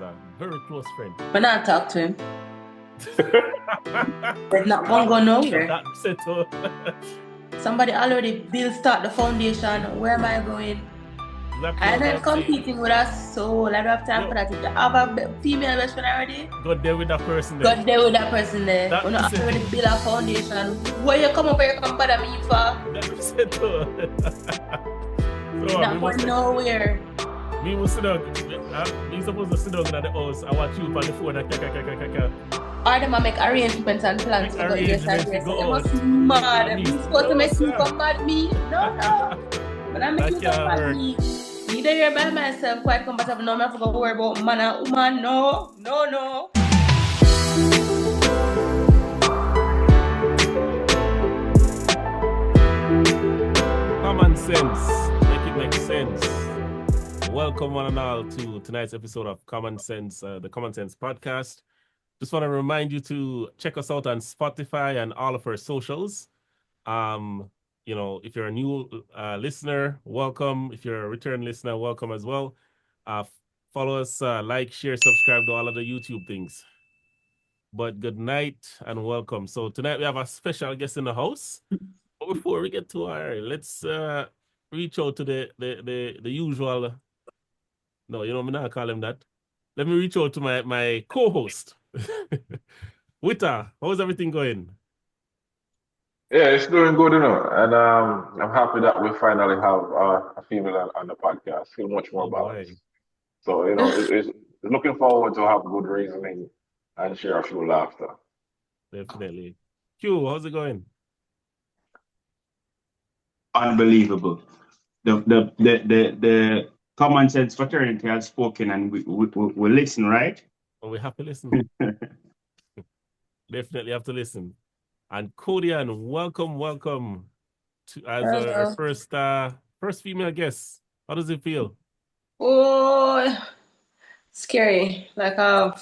a very close friend. But not talk to him. But not gonna go nowhere. That settle. Somebody already start the foundation. Where am I going? I'm not competing with us, so I don't have time for that. If you have a female best friend already, go there with that person there. Go there with that person there. We're not already build a foundation. Where you come up here, come bother me for? That's settle. So not going nowhere. Me must sit down. Me supposed to sit down at the house and watch you on the phone. Or them make arrangements and plans to go yes and yes. They must be mad. Me supposed to make you come mad me. No. But I make you come mad me. Me there by myself, quite comfortable. No, I have to worry about man and woman. No. Common sense. Make it make sense. Welcome one and all to tonight's episode of Kommon Cents, the Kommon Cents Podcast. Just want to remind you to check us out on Spotify and all of our socials. If you're a new listener, welcome. If you're a return listener, welcome as well. Follow us, like, share, subscribe to all of the YouTube things. But good night and welcome. So tonight we have a special guest in the house. But before we get to our, let's reach out to the usual. No, I'm not call him that. Let me reach out to my co-host. Wita, how's everything going? Yeah, it's doing good, and I'm happy that we finally have a female on the podcast. Feel much more balanced. So it's looking forward to have good reasoning and share a few laughter. Definitely. Q, how's it going? Unbelievable. The Kommon Cents fraternity has spoken, and we listen, right? Oh, we have to listen. Definitely have to listen. And Kodian, welcome to as our first female guest. How does it feel? Oh, scary. Like I'm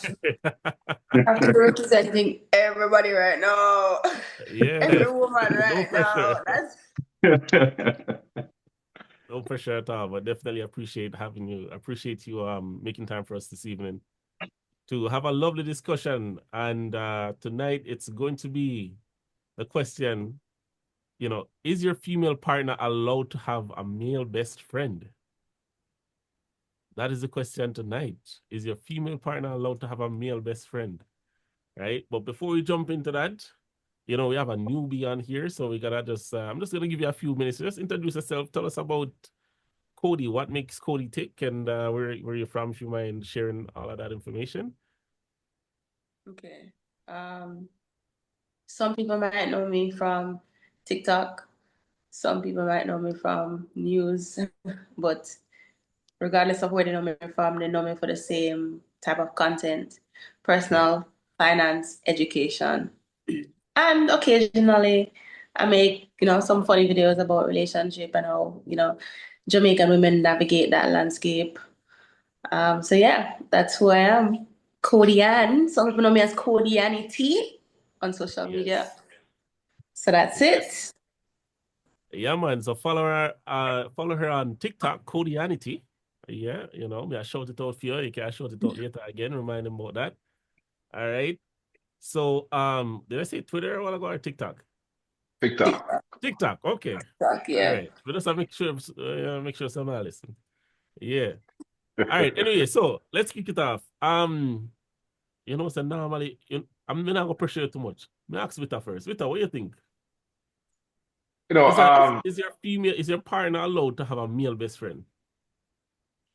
representing everybody right now. Yeah. Every woman right now. No pressure at all, but definitely appreciate having you. Appreciate you making time for us this evening to have a lovely discussion. And tonight it's going to be the question, is your female partner allowed to have a male best friend? That is the question tonight. Is your female partner allowed to have a male best friend? Right? But before we jump into that, we have a newbie on here, so we gotta just, I'm just gonna give you a few minutes. Just introduce yourself. Tell us about Cody. What makes Cody tick, and where you're from, if you mind sharing all of that information. Okay. Some people might know me from TikTok. Some people might know me from news. But regardless of where they know me from, they know me for the same type of content: personal, finance, education. And occasionally I make, some funny videos about relationship and how, Jamaican women navigate that landscape. So yeah, that's who I am. Kodian. Some people know me as KODIANITY on social media. So that's it. Yeah, man. So follow her on TikTok, KODIANITY. Yeah, me I shout it out for you. You can shout it out later again, remind them about that. All right. So did I say Twitter or go or TikTok? TikTok, okay. TikTok, yeah. All right. But just make sure someone listen. Yeah. All right. Anyway, so let's kick it off. So normally, I'm not gonna pressure you too much. Me ask Vita first. Vita, what do you think? Is your partner allowed to have a male best friend?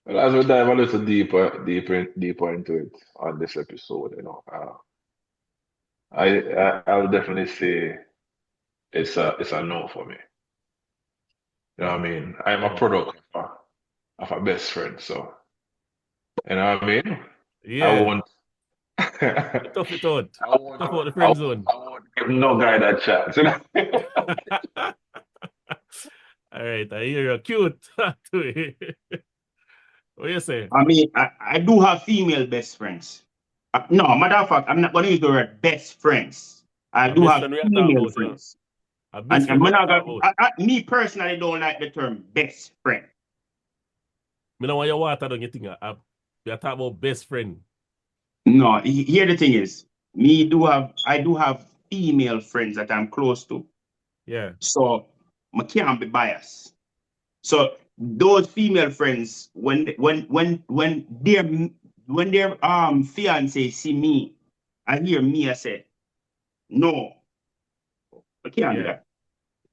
Well, as we dive a little deeper into it on this episode, I'll definitely say it's a no for me. You know what I mean? I'm a product of a best friend, so you know what I mean? Yeah. I won't tough it out. Tough out the friend zone. I won't give no guy that chance. All right, I hear you're cute. What do you say? I mean, I do have female best friends. No, matter of fact, I'm not going to use the word best friends. I do have female friends. Me personally don't like the term best friend. Me know why you water don't get thing. You're talking about best friend. No, here the thing is, I do have female friends that I'm close to. Yeah. So I can't be biased. So those female friends, when their fiance see me, I hear me, I say, no, I can't do that.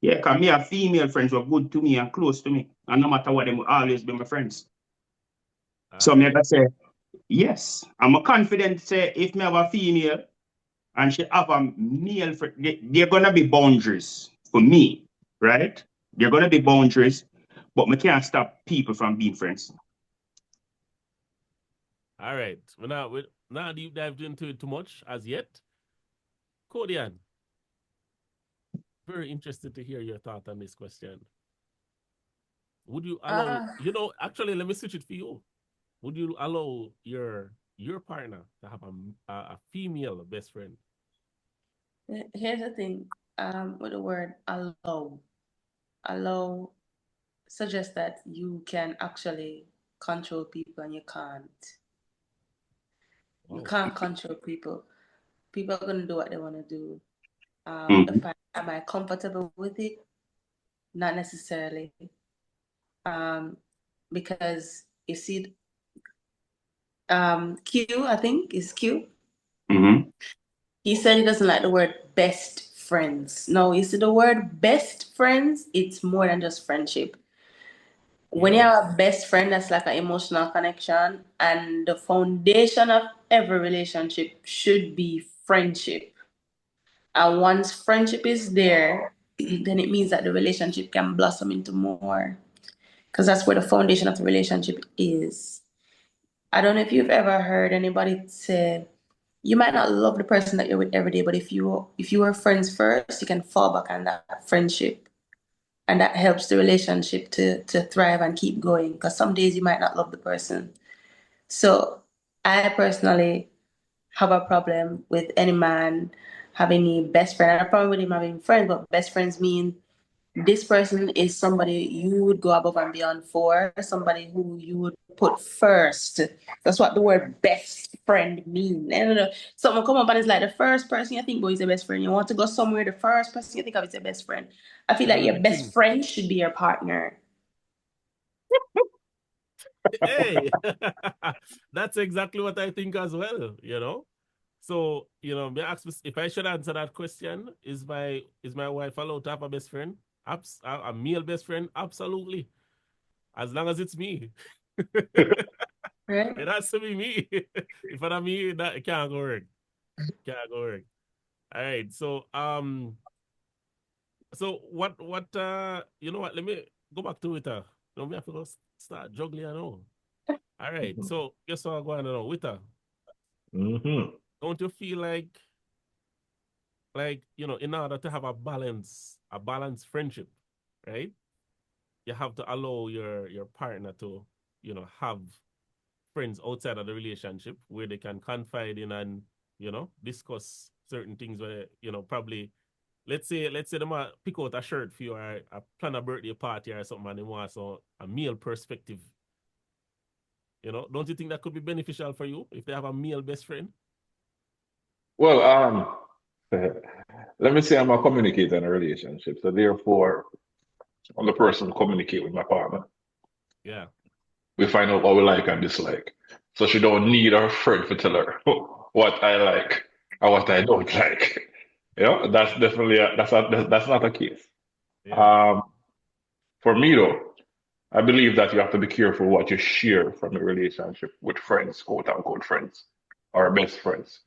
Yeah, because me have female friends who are good to me and close to me. And no matter what, they will always be my friends. So me I say, yes. I'm confident to say if me have a female and she have a male friend, they're gonna be boundaries for me, right? They're gonna be boundaries, but we can't stop people from being friends. All right. We're not deep dived into it too much as yet. Kodian, very interested to hear your thought on this question. Would you allow, actually, let me switch it for you. Would you allow your partner to have a female best friend? Here's the thing, with the word allow suggests that you can actually control people and you can't. You can't control people. People are gonna do what they want to do. Am I comfortable with it? Not necessarily. Because you see, Q, I think is Q. Mm-hmm. He said he doesn't like the word best friends. No, you see the word best friends, it's more than just friendship. When you have a best friend, that's like an emotional connection, and the foundation of every relationship should be friendship. And once friendship is there, then it means that the relationship can blossom into more, because that's where the foundation of the relationship is. I don't know if you've ever heard anybody say, you might not love the person that you're with every day, but if you were friends first, you can fall back on that friendship. And that helps the relationship to thrive and keep going, because some days you might not love the person. So I personally have a problem with any man having a best friend. I have a problem with him having friends, but best friends mean this person is somebody you would go above and beyond for, somebody who you would put first. That's what the word best friend means. I don't know. Someone come up and it's like the first person you think about is your best friend. You want to go somewhere, the first person you think of is your best friend. I feel like your best friend should be your partner. Hey, that's exactly what I think as well, So, may I ask if I should answer that question, is my wife allowed to have a best friend? A male best friend? Absolutely. As long as it's me. Right? It has to be me. If it's not me, it can't go work. All right. So what you know what? Let me go back to Witter. No, me have to go start juggling now. All right. So guess what I'm going on now, Witter? Don't you feel like in order to have a balanced friendship, right? You have to allow your partner to, have friends outside of the relationship where they can confide in and, discuss certain things where, probably let's say they might pick out a shirt for you or plan a birthday party or something and they want a male perspective. Don't you think that could be beneficial for you if they have a male best friend? Well, let me say I'm a communicator in a relationship, so therefore I'm the person to communicate with my partner. Yeah. We find out what we like and dislike. So she don't need her friend to tell her what I like or what I don't like. That's definitely that's not the case. Yeah. For me though, I believe that you have to be careful what you share from a relationship with friends, quote unquote friends, or best friends,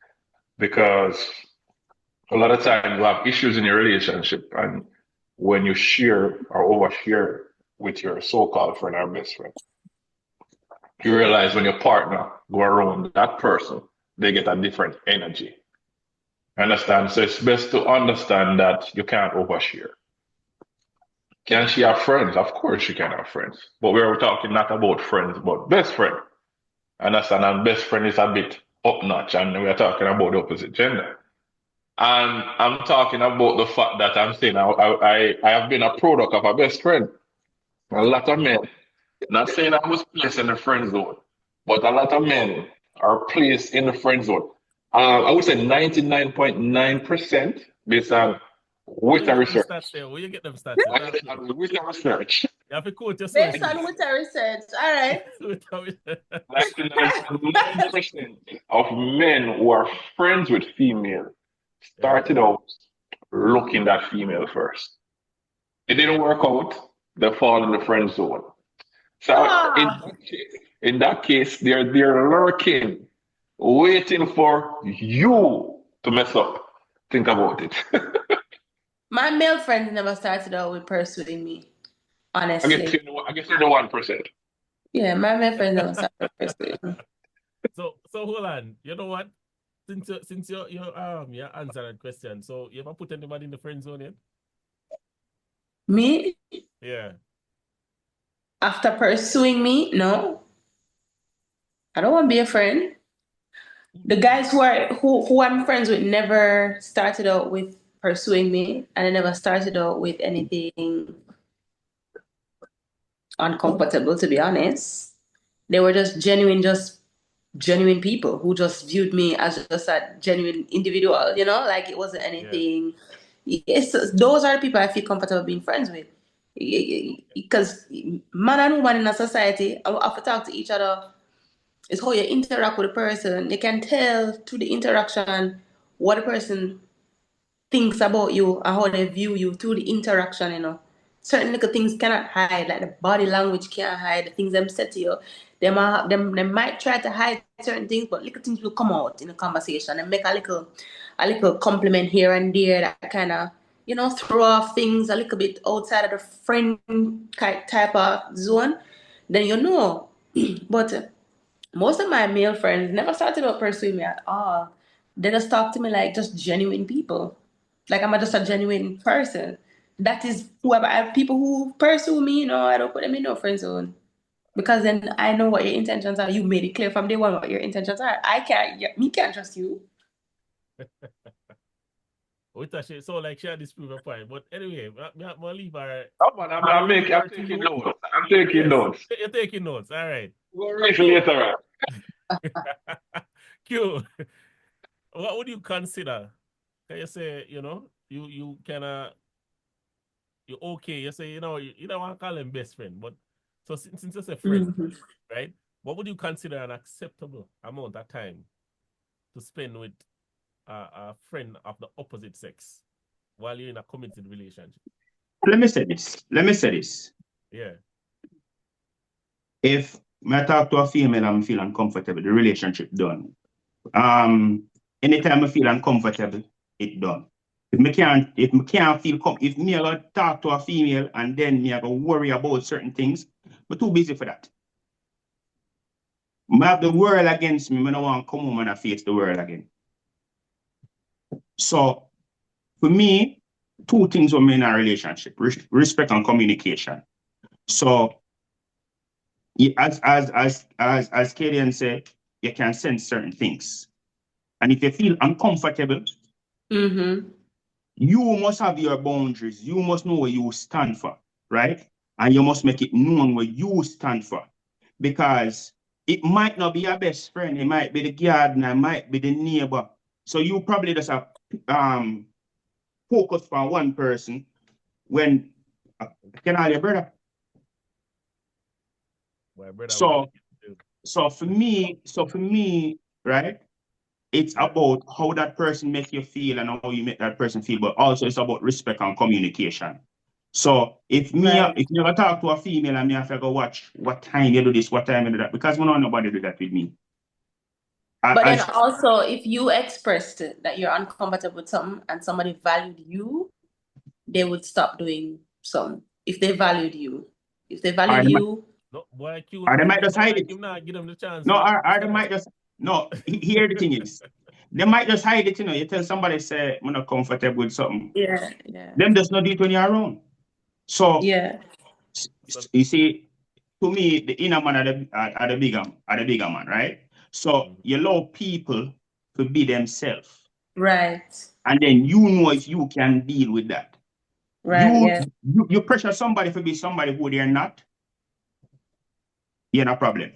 because a lot of times you have issues in your relationship, and when you share or overshare with your so-called friend or best friend, you realize when your partner go around that person, they get a different energy. Understand? So it's best to understand that you can't overshare. Can she have friends? Of course she can have friends. But we're talking not about friends, but best friend. Understand? And best friend is a bit up notch, and we're talking about the opposite gender. And I'm talking about the fact that I'm saying I have been a product of a best friend. A lot of men, not saying I was placed in the friend zone, but a lot of men are placed in the friend zone. I would say 99.9% based on with the research. Where you get them stats? With the research. You have to quote your Based on with the research. All right. 99.9% of men who are friends with female started out looking that female first. It didn't work out, they fall in the friend zone. So in that case, they're lurking, waiting for you to mess up. Think about it. My male friends never started out with pursuing me, honestly. I guess you're the 1%. Yeah, my male friends never started with pursuing me. So hold on. You know what? Since you answer that question, so you ever put anybody in the friend zone yet? Me? Yeah. After pursuing me, no. I don't want to be a friend. The guys who I'm friends with never started out with pursuing me, and I never started out with anything uncomfortable, to be honest. They were just genuine people who just viewed me as just a genuine individual, like it wasn't anything. Yes, those are the people I feel comfortable being friends with. Because man and woman in a society, I have to talk to each other. It's how you interact with a person. They can tell through the interaction what a person thinks about you and how they view you through the interaction. Certain little things cannot hide, like the body language can't hide the things them say to you. They might try to hide certain things, but little things will come out in a conversation and make a little compliment here and there that kind of, throw off things a little bit outside of the friend type of zone. Then But most of my male friends never started out pursuing me at all. They just talk to me like just genuine people. Like I'm just a genuine person. That is whoever I have people who pursue me, I don't put them in no friend zone. Because then I know what your intentions are. You made it clear from day one what your intentions are. Me can't trust you. So like share this proof of point. But anyway, I'll leave her. I'm taking notes. I'm taking notes. You're taking notes. All right. We'll reach later. Q. What would you consider? Can you say, you kinda you're okay. You say, you don't want to call them best friend, but so since it's a friend, right? What would you consider an acceptable amount of time to spend with a friend of the opposite sex while you're in a committed relationship? Let me say this. Yeah. If I talk to a female and I feel uncomfortable, the relationship done. Anytime I feel uncomfortable, it done. If me can't feel if me I talk to a female and then me I go worry about certain things, I'm too busy for that. I have the world against me. I don't want to come home and I face the world again. So for me, two things were in a relationship: respect and communication. So as Kadian said, you can sense certain things, and if you feel uncomfortable, you must have your boundaries. You must know where you stand for, right? And you must make it known where you stand for, because it might not be your best friend. It might be the gardener. It might be the neighbor. So you probably just have focus on one person when can I your brother. My brother. So for me, right? It's about how that person makes you feel and how you make that person feel, but also it's about respect and communication. So if you ever talk to a female and me have to go watch what time you do this, what time you do that, because we don't want nobody do that with me. But then also, if you expressed that you're uncomfortable with something and somebody valued you, they would stop doing something. If they valued you. If they valued you. They might just hide it. Give them the chance. They might just... No, here the thing is. They might just hide it, You tell somebody, say, I'm not comfortable with something. Yeah. Them just not do it when you're around. So, you see, to me, the inner man are the bigger man, right? So, you allow people to be themselves. Right. And then you know if you can deal with that. Right, you pressure somebody to be somebody who they're not, you're no problem.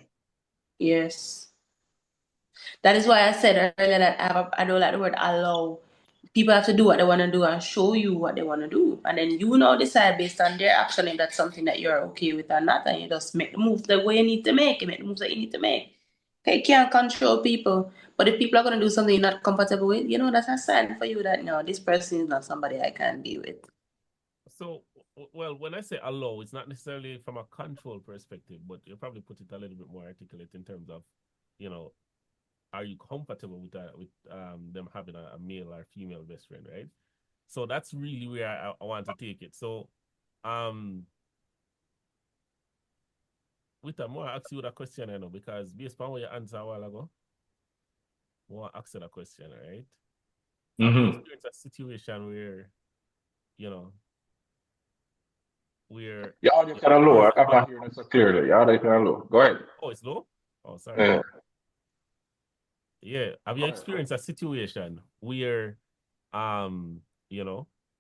Yes. That is why I said earlier that I don't like the word allow. People have to do what they want to do and show you what they want to do. And then you now decide based on their action if that's something that you're okay with or not. And you just make the move the way you need to make. You make the moves that you need to make. Okay, you can't control people. But if people are going to do something you're not compatible with, that's a sign for you that, no, this person is not somebody I can be with. So, well, when I say allow, it's not necessarily from a control perspective, but you probably put it a little bit more articulate in terms of, are you comfortable with them having a male or female best friend, right? So that's really where I want to take it. So, with that, I want to ask you that question, I know, because based on what you answered a while ago, I want to ask you that question, right? Have you experienced a situation where, where... Your audio kind of low. I'm not hearing it so clearly. Your audio kind of low. Go ahead. Oh, it's low? Oh, sorry. Yeah. Have you experienced a situation where,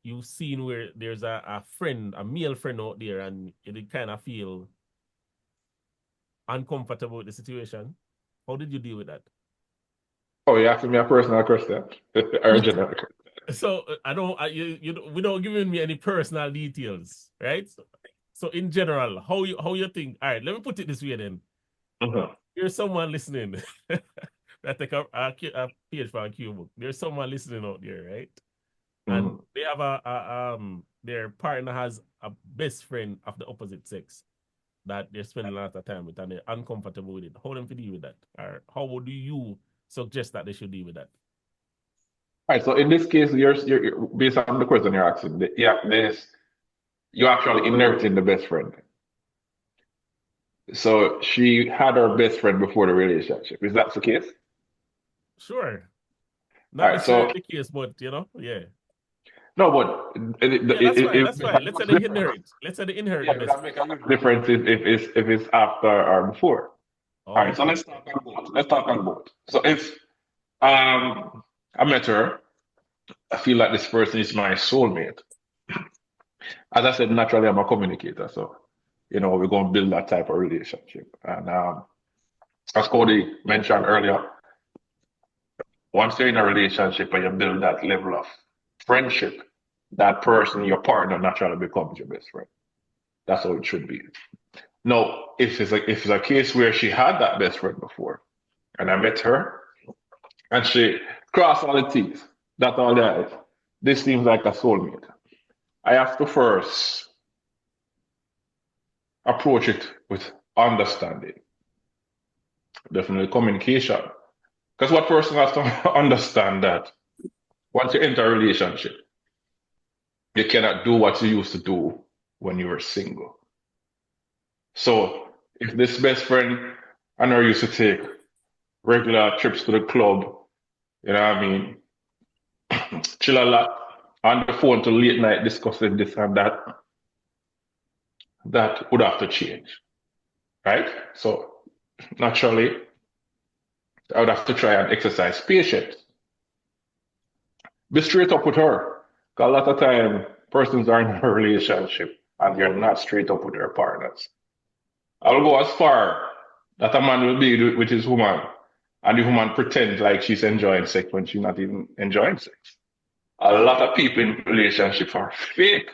you've seen where there's a friend, a male friend out there, and you did kind of feel uncomfortable with the situation? How did you deal with that? Oh, you asking me a personal question? Original. So without giving me any personal details, right? So in general, how you think? All right, let me put it this way then. Here's someone listening. That take a page from a Q book. There's someone listening out there, right? And they have their partner has a best friend of the opposite sex that they're spending a lot of time with, and they're uncomfortable with it. How them to deal with that? Or how would you suggest that they should deal with that? All right, so in this case, you're based on the question you're asking, you're actually inheriting the best friend. So she had her best friend before the relationship. Is that the case? Sure. Not necessarily the case, but yeah. No, but that's fine. Let's say they inherit. Let's say they inherit. Yeah, that makes a huge difference if it's after or before. All right, so let's talk on both. Let's talk on both. So if I met her, I feel like this person is my soulmate. As I said, naturally I'm a communicator, so we're going to build that type of relationship. And as Cody mentioned earlier, once you're in a relationship and you build that level of friendship, that person, your partner, naturally becomes your best friend. That's how it should be. Now, if it's a case where she had that best friend before, and I met her, and she crossed all the T's, that's all there is. This seems like a soulmate. I have to first approach it with understanding, definitely communication. Because what person has to understand that once you enter a relationship, you cannot do what you used to do when you were single. So if this best friend and her used to take regular trips to the club, you know what I mean, chill a lot, on the phone till late night discussing this and that would have to change, right? So naturally, I would have to try and exercise patience. Be straight up with her. Because a lot of time, persons are in a relationship and they're not straight up with their partners. I will go as far that a man will be with his woman and the woman pretends like she's enjoying sex when she's not even enjoying sex. A lot of people in relationships are fake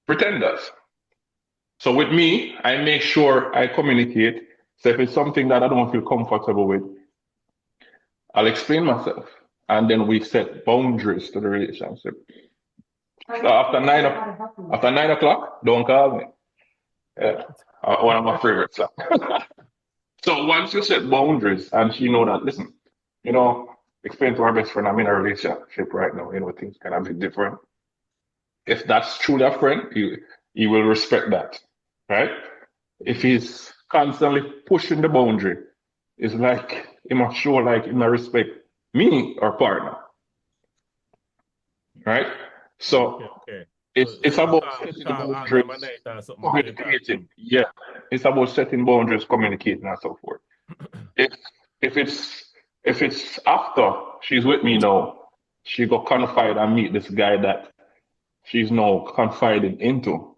pretenders. So with me, I make sure I communicate. So if it's something that I don't feel comfortable with, I'll explain myself. And then we set boundaries to the relationship. So after 9 o'clock, don't call me. Yeah, one of my favorites. So once you set boundaries and she know that, listen, explain to our best friend, I'm in a relationship right now, things can be different. If that's truly a friend, he will respect that, right? If he's constantly pushing the boundary, it's like he must show like he must respect me or partner, right? So it's about setting boundaries, communicating. Yeah, it's about setting boundaries, communicating, and so forth. If it's after she's with me now, she go confide and meet this guy that she's now confiding into.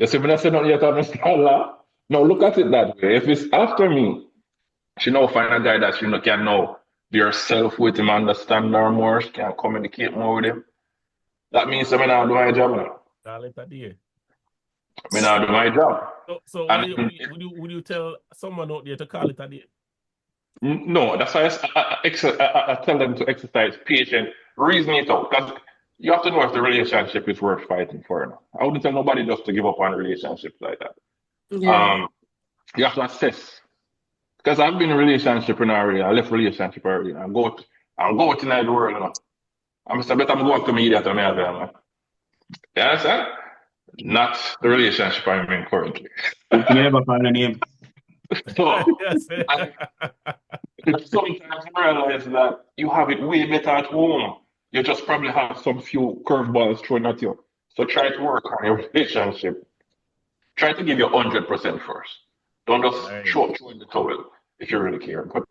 You see, when I say not yet understand law. No, look at it that way. If it's after me, she now find a guy that she know can know be herself with him, understand her more, she can communicate more with him. That means I mean I do my job now. Call it a day. I mean I do my job. So would you tell someone out there to call it a day? No, that's why I tell them to exercise patience, reason it out, because you have to know if the relationship is worth fighting for. Now. I wouldn't tell nobody just to give up on relationships like that. Yeah. You have to assess. Because I've been in a relationship already, I left relationship already. I'm going to the world now. I'm saying, better I'm going to media to me as well, man. You understand? Not the relationship I'm in currently. You never find a name. So, sometimes I realize that you have it way better at home. You just probably have some few curveballs thrown at you. So try to work on your relationship. Try to give your 100% first. Don't just throw in the towel if you really care. But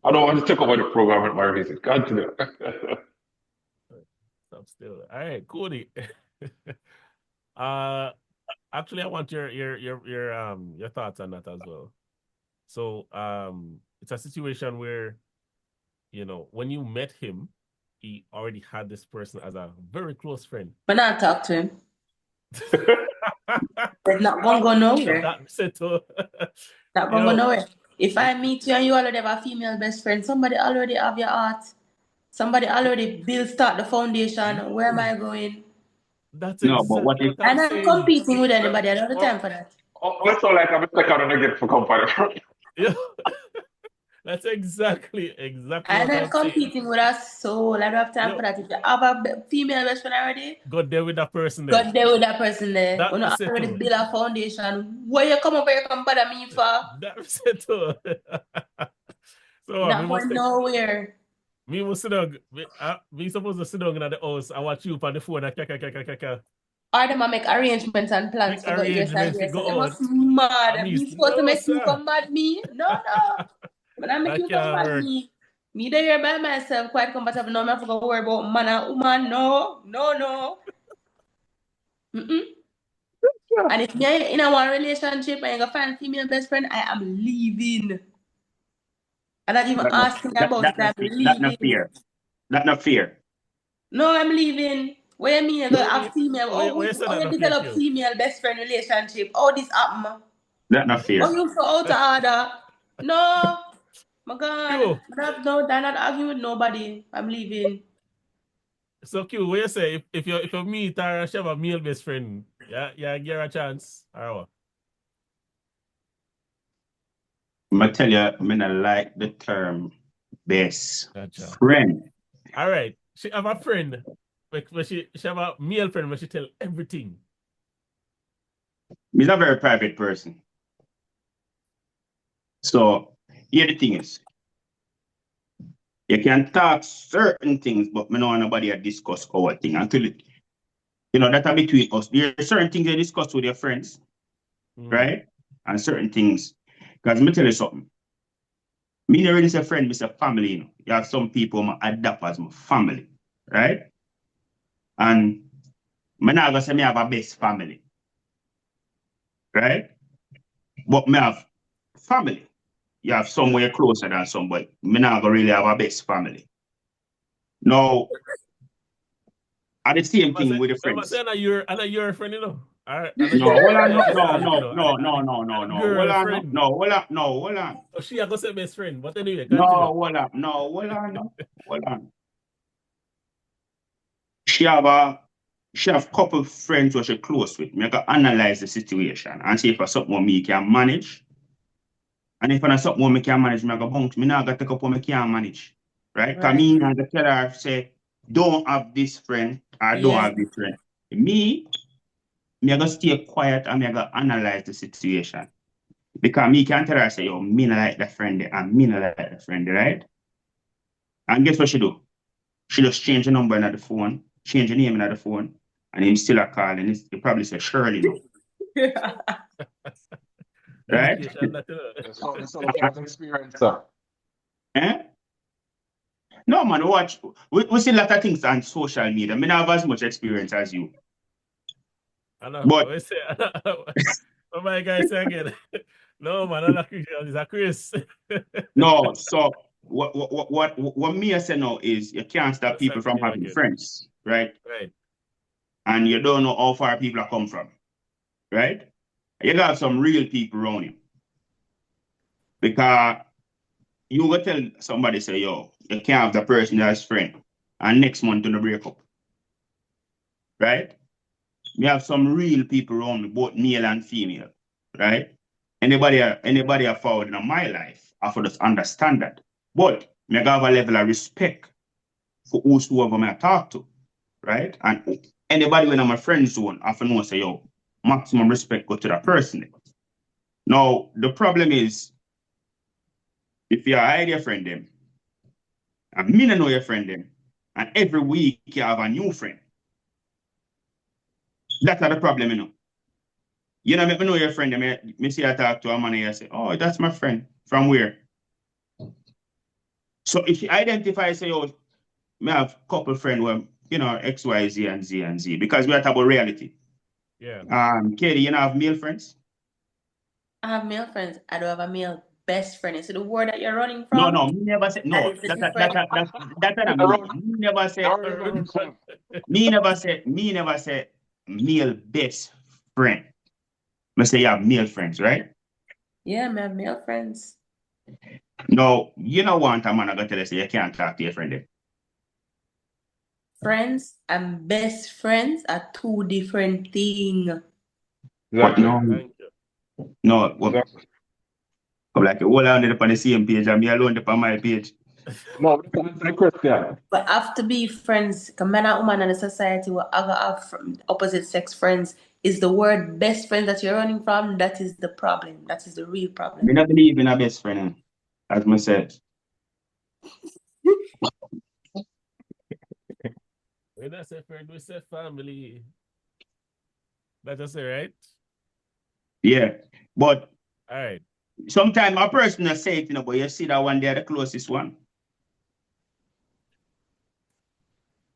I don't want to take over the program with my visit. Continue. I'm still all right, Cody. Actually, I want your thoughts on that as well. So it's a situation where, you know, when you met him, he already had this person as a very close friend. But not talk to him. It's not gonna go nowhere. Not gonna go nowhere. If I meet you and you already have a female best friend, somebody already have your heart. Somebody already start the foundation. Where am I going? That's no, but what if I'm not competing with anybody. I don't have the time for that. It's all like I'm a second and again for company. Yeah. That's exactly. I'm not competing with a soul. I don't have time for that. If you have a female best friend already, go there with that person there. Go there with that person there. That When you already build a foundation, where you come up here, come bother me for? That's it. So not going nowhere. Me must sit down. We supposed to sit down in the house and watch you on the phone. Or them make arrangements and plans to go yes and yes. They must mad. Me supposed to make you come mad me? No. But I make you come mad me. Me there here by myself, quite comfortable. No, I have to go worry about man and woman. No. And if you're in a one relationship and you find a female best friend, I am leaving. I'm not even asking about it. I'm leaving. That's not fair. No, I'm leaving. What do you mean you go have female? Oh, you develop female best friend relationship. Oh, this happen. That's not fair. Oh, you so out of order. No. My God. I'm not arguing with nobody. I'm leaving. So Q, what you say? If you meet her, she have a male best friend, yeah, give her a chance. Or what? I tell you, I mean, I like the term best friend. All right. She have a friend, but she have a male friend where she tell everything. He's a very private person. So here the thing is, you can talk certain things, but me know nobody discuss our thing until it, that's between us. There are certain things you discuss with your friends, right? And certain things. Because let me tell you something. Me not really say friend, me say family. You have some people I adapt as my family, right? And me not gonna say me have a best family, right? But me have family. You have somewhere closer than somebody. Me not gonna really have a best family. Now, at the same thing with the friends. I'm you're a friend, you know. No, hold on. Oh, she gonna say best friend, but anyway. Hold on. She have couple friends who she close with. Me can analyze the situation and see if it's something me can manage. And if it's something me can manage, me go bounce. Me not gonna take up what me can manage, right? Because me not gonna tell her say don't have this friend or don't have this friend. Me gonna stay quiet and me gonna analyze the situation. Because me can't tell her, say, yo, me not like that friend and me not like that friend, right? And guess what she do? She just change the number in the phone, change the name in the phone, and him still a call, and he probably say Shirley now. Right? It's all experience, sir. No, man, watch. We see a lot of things on social media. I mean, I have as much experience as you. I know. But I say, what my guy say again? No, man, I'm not Chris. It's a Chris. no, so what me I say now is you can't stop Let's people start the from game having again. friends, right? Right. And you don't know how far people are come from, right? You got some real people around you. Because you go tell somebody, say, yo, you can't have the person as friend, and next month to the breakup. Right? We have some real people around me, both male and female, right? Anybody I forward in my life, I have to understand that. But I have a level of respect for whosoever I talk to, right? And anybody when I'm a friend zone, I have to know, say, yo, maximum respect go to that person. Now, the problem is, if you hide your friend them, and me no know your friend them, and every week you have a new friend. That's not the problem, you know. You know, me know your friend, me see I talk to a man and I say, oh, that's my friend. From where? So if you identify, say, oh, me have a couple friends where, you know, X, Y, Z, and Z, and Z, because we are talking about reality. Yeah. Katie, you know, have male friends? I have male friends. I don't have a male best friend. So the word that you're running from? No, me never say, no, that's not me. Me never say, me never say male best friend. Me say you have male friends, right? Yeah, I have male friends. No, you don't want a man to go tell us you can't talk to your friend then. Friends and best friends are two different things. But Exactly. no, what, Exactly. I'm like, all I ended up on the same page and me alone up on my page. No, that's the question. But have to be friends. Because men and women in a society will have opposite sex friends. Is the word best friend that you're running from? That is the problem. That is the real problem. We not believe in a best friend, as I said. When I say friend, we say family. Let us say, right? Yeah. But all right. Sometimes a person will say it, you know, but you see that one there, the closest one.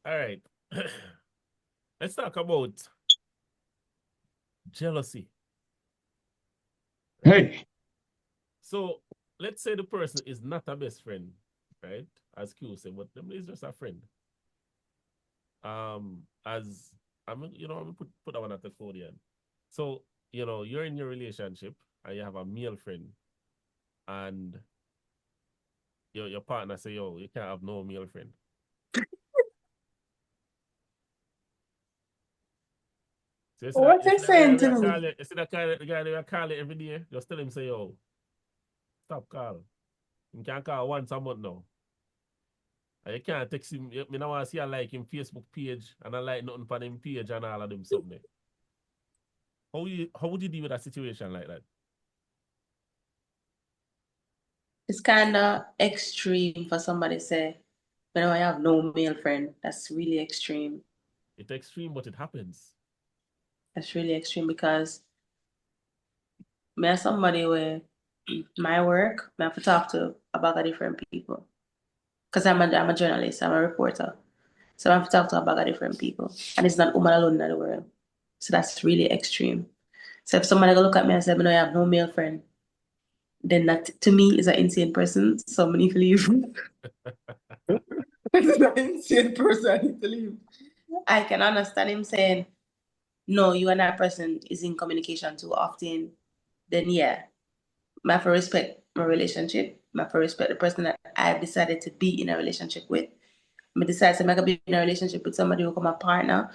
All right. Let's talk about jealousy. Right? Hey. So let's say the person is not a best friend, right? As Q said, but them is just a friend. As I'm gonna put that one at the Kodian. So, you're in your relationship and you have a male friend, and your partner say, yo, you can't have no male friend. So what's he saying to me? You see that the guy that call it every day, just tell him, say, yo, stop calling. You can't call once a month now. And you can't text him. I don't want to see I like him Facebook page and I like nothing for him page and all of them something. How would you deal with a situation like that? It's kind of extreme for somebody to say, when I have no male friend. That's really extreme. It's extreme, but it happens. That's really extreme because me as somebody where my work, I have to talk to about different people. Because I'm a journalist, I'm a reporter. So I have to talk to about different people. And it's not woman alone in the world. So that's really extreme. So if somebody go look at me and say, I have no male friend, then that to me is an insane person. So I need to leave. It's an insane person, I need to leave. I can understand him saying, no, you and that person is in communication too often. Then yeah, I have to respect my relationship. I have to respect the person that I've decided to be in a relationship with. I decide to be in a relationship with somebody who become a partner.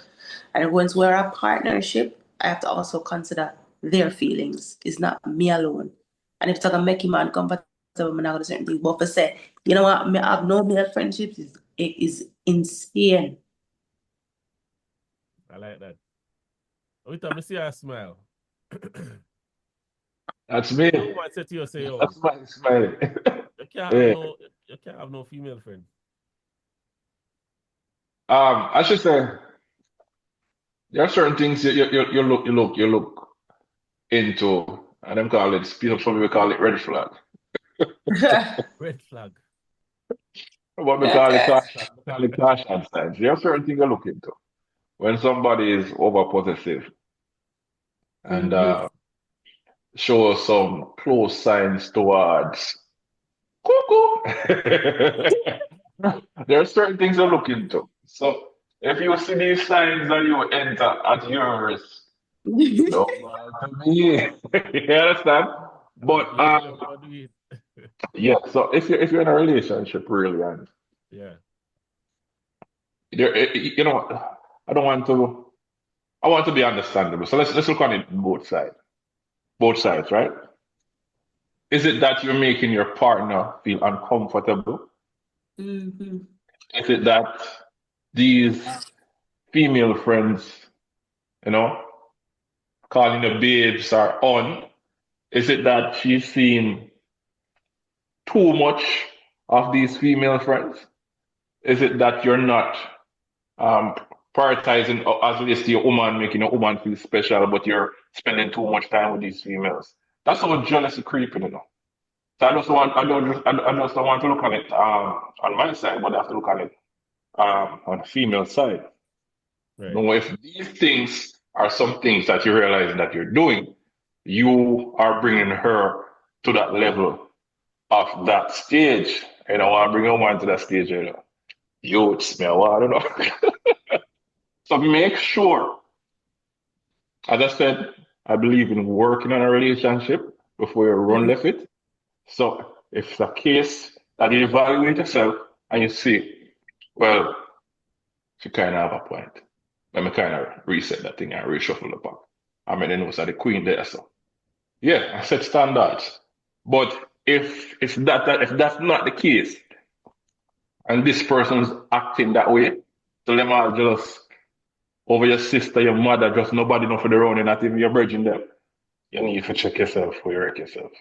And once we're a partnership, I have to also consider their feelings. It's not me alone. And if it's going to make him uncomfortable, I'm not going to certain things. But for say, you know what, I have no male friendships, it is insane. I like that. Every time I see a smile. That's me. That's my smile. You can't have no female friend. I should say there are certain things you look into, and them call it, some people call it red flag. Red flag. What we call it caution signs. There are certain things you look into when somebody is over possessive. and show some close signs towards cuckoo. There are certain things to look into. So if you see these signs and you enter at your risk, don't bother me. You understand? But yeah, so if you're in a relationship really and yeah, there you know, I don't want to I want to be understandable. So let's look on it both sides. Both sides, right? Is it that you're making your partner feel uncomfortable? Mm-hmm. Is it that these female friends, you know, calling the babes are on? Is it that she's seen too much of these female friends? Is it that you're not um, prioritizing, as it is to your woman, making your woman feel special, but you're spending too much time with these females? That's how jealousy creeping, you know. So I just don't want to look at it on my side, but I have to look at it on the female side. right. Now, if these things are some things that you realize that you're doing, you are bringing her to that level of that stage. And I want to bring a woman to that stage, you know. Yo, it's me, I don't know. So make sure, as I said, I believe in working on a relationship before you run left it. So if it's a case that you evaluate yourself and you see, well, you kind of have a point. Let me kind of reset that thing and reshuffle the pack. I mean, it was the queen there, so yeah, I set standards. But if that's not the case, and this person's acting that way, so them all just over your sister, your mother, just nobody know for the round and not even your virgin them. You need to check yourself before you wreck yourself.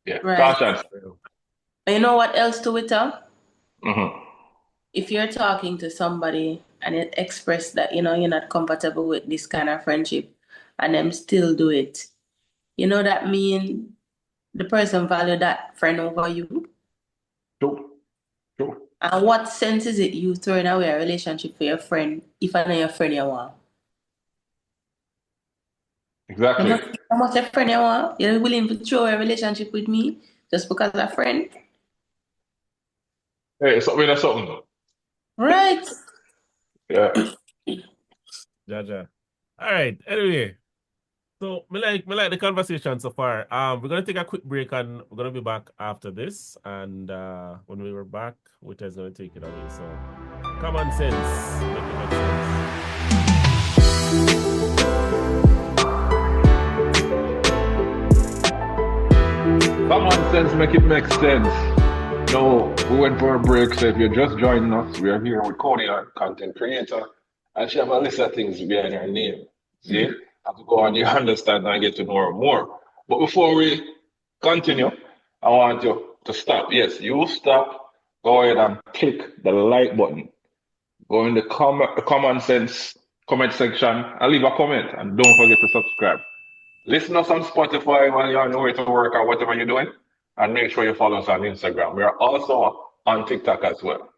Yeah, Right. caution. And you know what else to it, huh? Mm-hmm. If you're talking to somebody and it express that, you know, you're not comfortable with this kind of friendship and them still do it, you know, that mean the person value that friend over you. True. True. And what sense is it you throwing away a relationship for your friend if I know your friend you want? Exactly. How much a friend you want? You're willing to throw a relationship with me just because of a friend? Hey, something that's something. Right. Yeah. Jaja. All right. Anyway, so me like the conversation so far. We're gonna take a quick break and we're gonna be back after this. And when we were back, Wita is gonna take it away. So, common sense, make it make sense. Common sense make it make sense. No, we went for a break, so if you're just joining us, we are here with Kodian, content creator, and she have a list of things behind her name. See? Have to go on you understand and get to know her more. But before we continue, I want you to stop. Yes, you stop. Go ahead and click the like button. Go in the common sense comment section and leave a comment. And don't forget to subscribe. Listen to us on Spotify while you're on your way to work or whatever you're doing. And make sure you follow us on Instagram. We are also on TikTok as well.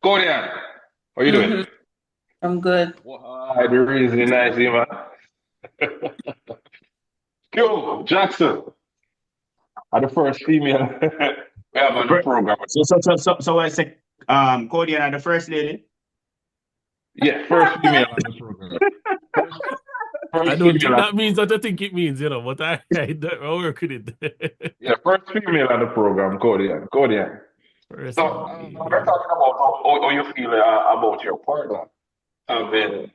Kodian, how you doing? I'm good. Why, the reason nice, man. Yo, Jackson, are the first female we have on the program. So I say, Kodian are the first lady? Yeah, first female on the program. I don't think that means what I think it means, you know, but I'll work with it. Yeah, first female on the program, Kodian. First So, we're talking about how you feel about your partner having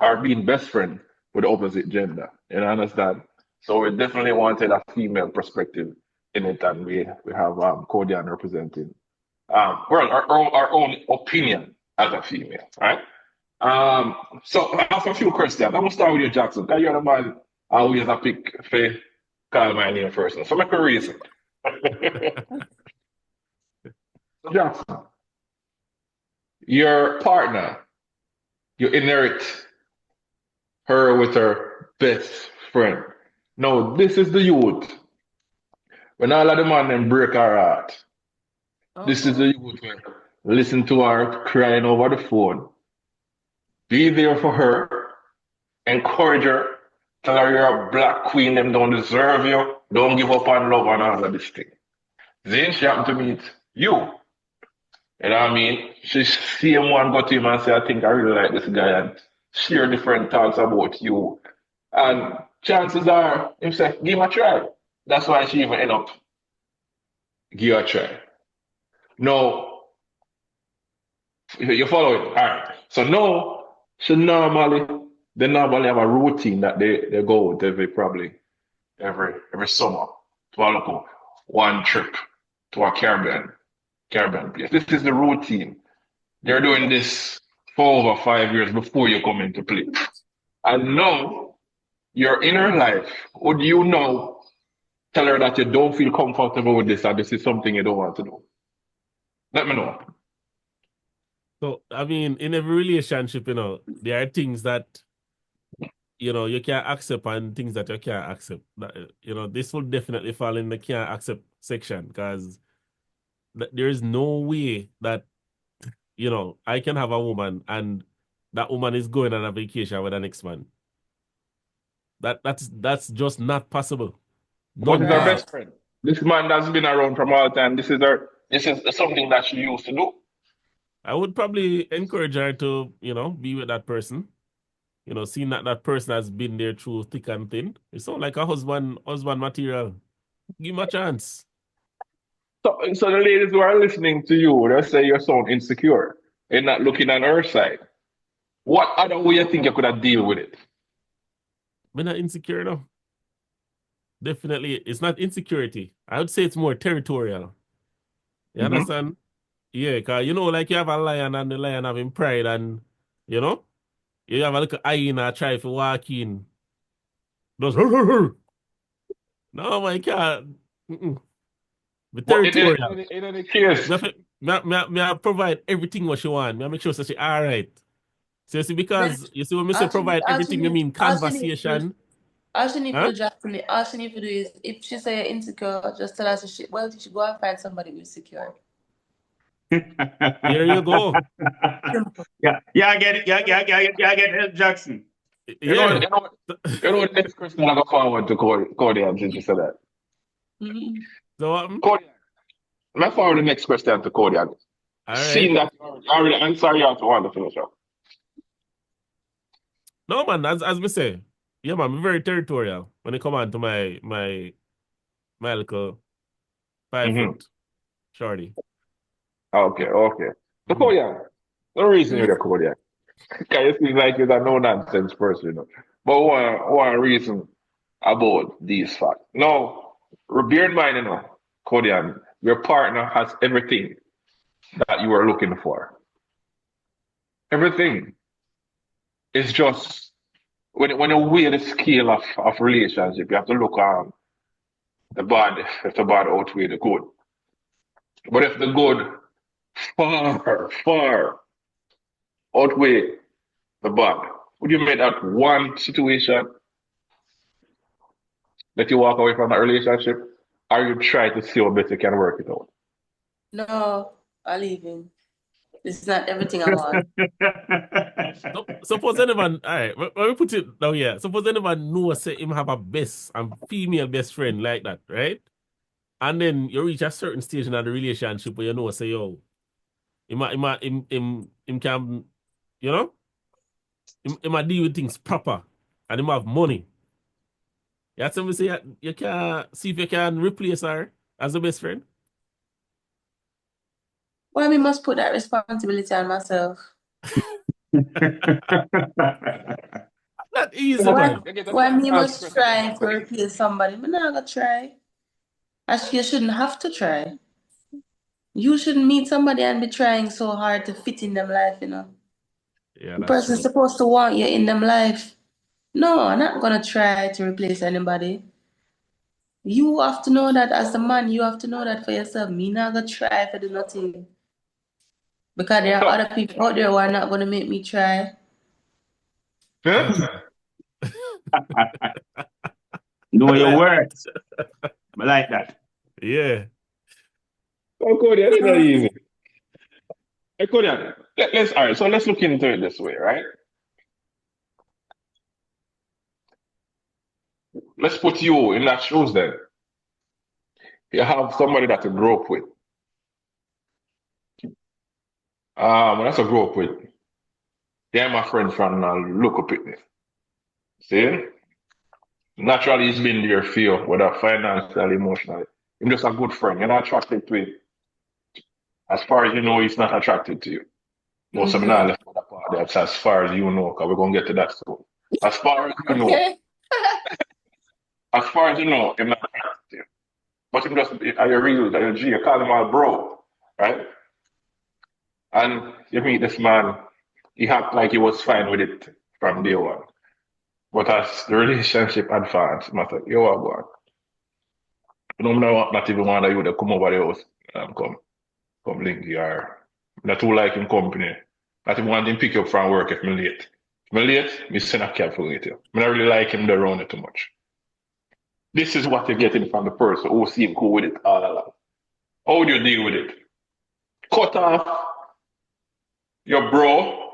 or being best friend with the opposite gender. You know, understand? So we definitely wanted a female perspective in it, and we have Kodian representing our own opinion as a female, right? So I have a few questions. I'm gonna start with you, Jackson. Because you're the man I always have pick for call my name first. So make a reason. So Jackson, your partner, you inherit her with her best friend. Now, this is the youth. When all of the man them break her heart, this is the youth when listen to her crying over the phone. Be there for her, encourage her, Tell her you're a black queen, them don't deserve you. Don't give up on love and all of this thing. Then she happened to meet you. You know what I mean? She see him one go to him and say, I think I really like this guy and share different thoughts about you. And chances are, him say, give him a try. That's why she even end up give her a try. No, you follow it? All right. So no, they normally have a routine that they go with every summer to a local one trip to a Caribbean place. This is the routine. They're doing this for over 5 years before you come into play. And now you're in her life. Would you now tell her that you don't feel comfortable with this and this is something you don't want to do? Let me know. So, I mean, in every relationship, there are things that, you can't accept and things that you can't accept. This will definitely fall in the can't accept section because there is no way that, I can have a woman and that woman is going on a vacation with the next man. That's just not possible. What is her best friend? This man that's been around from all time. This is something that she used to do. I would probably encourage her to, be with that person. Seeing that person has been there through thick and thin. It sounds like a husband material. Give him a chance. So the ladies who are listening to you, they say you sound insecure. You're not looking on her side. What other way you think you could have deal with it? I'm not insecure though. Definitely, it's not insecurity. I would say it's more territorial. You understand? Yeah, because like you have a lion and the lion having pride and, you have a little hyena try to walk in. Does no, my God. The territorial. In any case. I provide everything what she want. I make sure that she all right. So you see, because you see when we say provide everything, I mean conversation. All she need to do, Jackson, all she need to do is if she say you're insecure, just tell her she should go and find somebody who's secure. Here you go. Yeah, I get it. Yeah, I get it, Jackson. You know what next question I go forward to Kodian since you said that. Mm-hmm. So Kodian, let's forward the next question to Kodian. Right. Seeing that already, I'm sorry you have to want to finish up. No man, as we say, yeah man, I'm very territorial when it come on to my little 5 foot shorty. Okay. So Kodian, the reason you're the Kodian. Because you seem like you're a no-nonsense person, But one reason about these facts. Now, bear in mind, Kodian, your partner has everything that you are looking for. Everything. It's just, when you weigh the scale of relationship, you have to look on the bad, if the bad outweigh the good. But if the good far outweigh the bad, would you make that one situation that you walk away from a relationship, or you try to see how better you can work it out? No, I'll leave him. This is not everything I want. Suppose anyone, all right, let me put it down here. Suppose anyone knows say him have a female best friend like that, right? And then you reach a certain stage in the relationship where you know say, yo, him can, him might deal with things proper and him have money. You have to say you can see if you can replace her as a best friend. Well, I must put that responsibility on myself. Not easy, man. Why me must try to replace somebody? I'm not gonna try. You shouldn't have to try. You shouldn't meet somebody and be trying so hard to fit in them life, Yeah, the person's supposed to want you in them life. No, I'm not gonna try to replace anybody. You have to know that as a man, you have to know that for yourself. Me not gonna try to do nothing. Because there are other people out there who are not gonna make me try. Know your words. I like that. Yeah. Oh, Kodian, it's not easy. Hey, Kodian, all right, so let's look into it this way, right? let's put you in that shoes then. You have somebody that you grew up with. That's a grow up with. They're my friend from local picnic. See? Naturally, he's been there for you, whether financially, emotionally. He's just a good friend. You're not attracted to it. As far as you know, he's not attracted to you. Most of them not left for that part. That's as far as you know, because we're going to get to that soon. As far as you know, as far as you know, he's not attracted to you. But him just, are you real? Are you G? You call him a bro, right? And you meet this man, he act like he was fine with it from day one. But as the relationship advanced, I said, yo, what going? You know, not even want you to come over the house, come link you, or not too like him company. Not even want him pick you up from work if I'm late. If I'm late, I send a cab for later. I don't really like him around it too much. This is what you're getting from the person who seems cool with it all along. How do you deal with it? Cut off your bro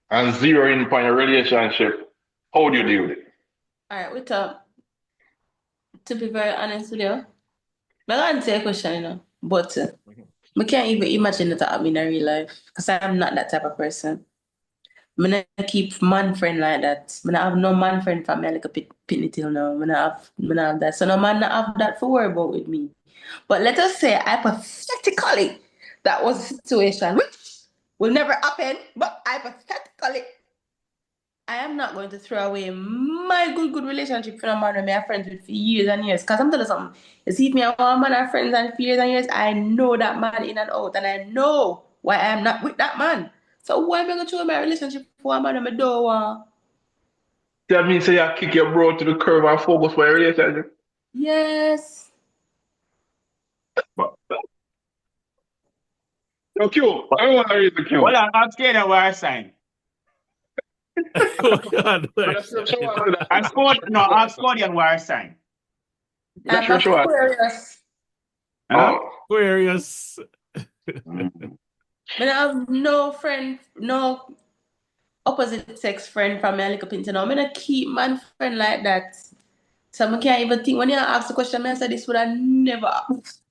and zero in upon your relationship. How do you deal with it? All right, with to be very honest with you, I'm going to answer your question, you know, but I can't even imagine that I'm in a real life because I'm not that type of person. I'm not keep man friend like that. I have no man friend for me like a pitney till now. I have that. So no man not have that for worry about with me. But let us say hypothetically that was a situation which will never happen, but hypothetically I am not going to throw away my good relationship with a man who I have friends with for years and years. Because I'm telling you something. You see, if me and one man are friends and for years and years, I know that man in and out. And I know why I am not with that man. So why am I going to throw my relationship for a man who I don't want? That means you kick your bro to the curb and focus for your relationship? Yes. So cute. I don't want to read the cute. Well, I'm scared of our sign. Oh, God. Ask Kodian war sign. I'm Aquarius. Aquarius. I have no friend, no opposite sex friend from my little pinto now. I'm going to keep man friend like that. So I can't even think. When you ask the question, I said this would I never ask.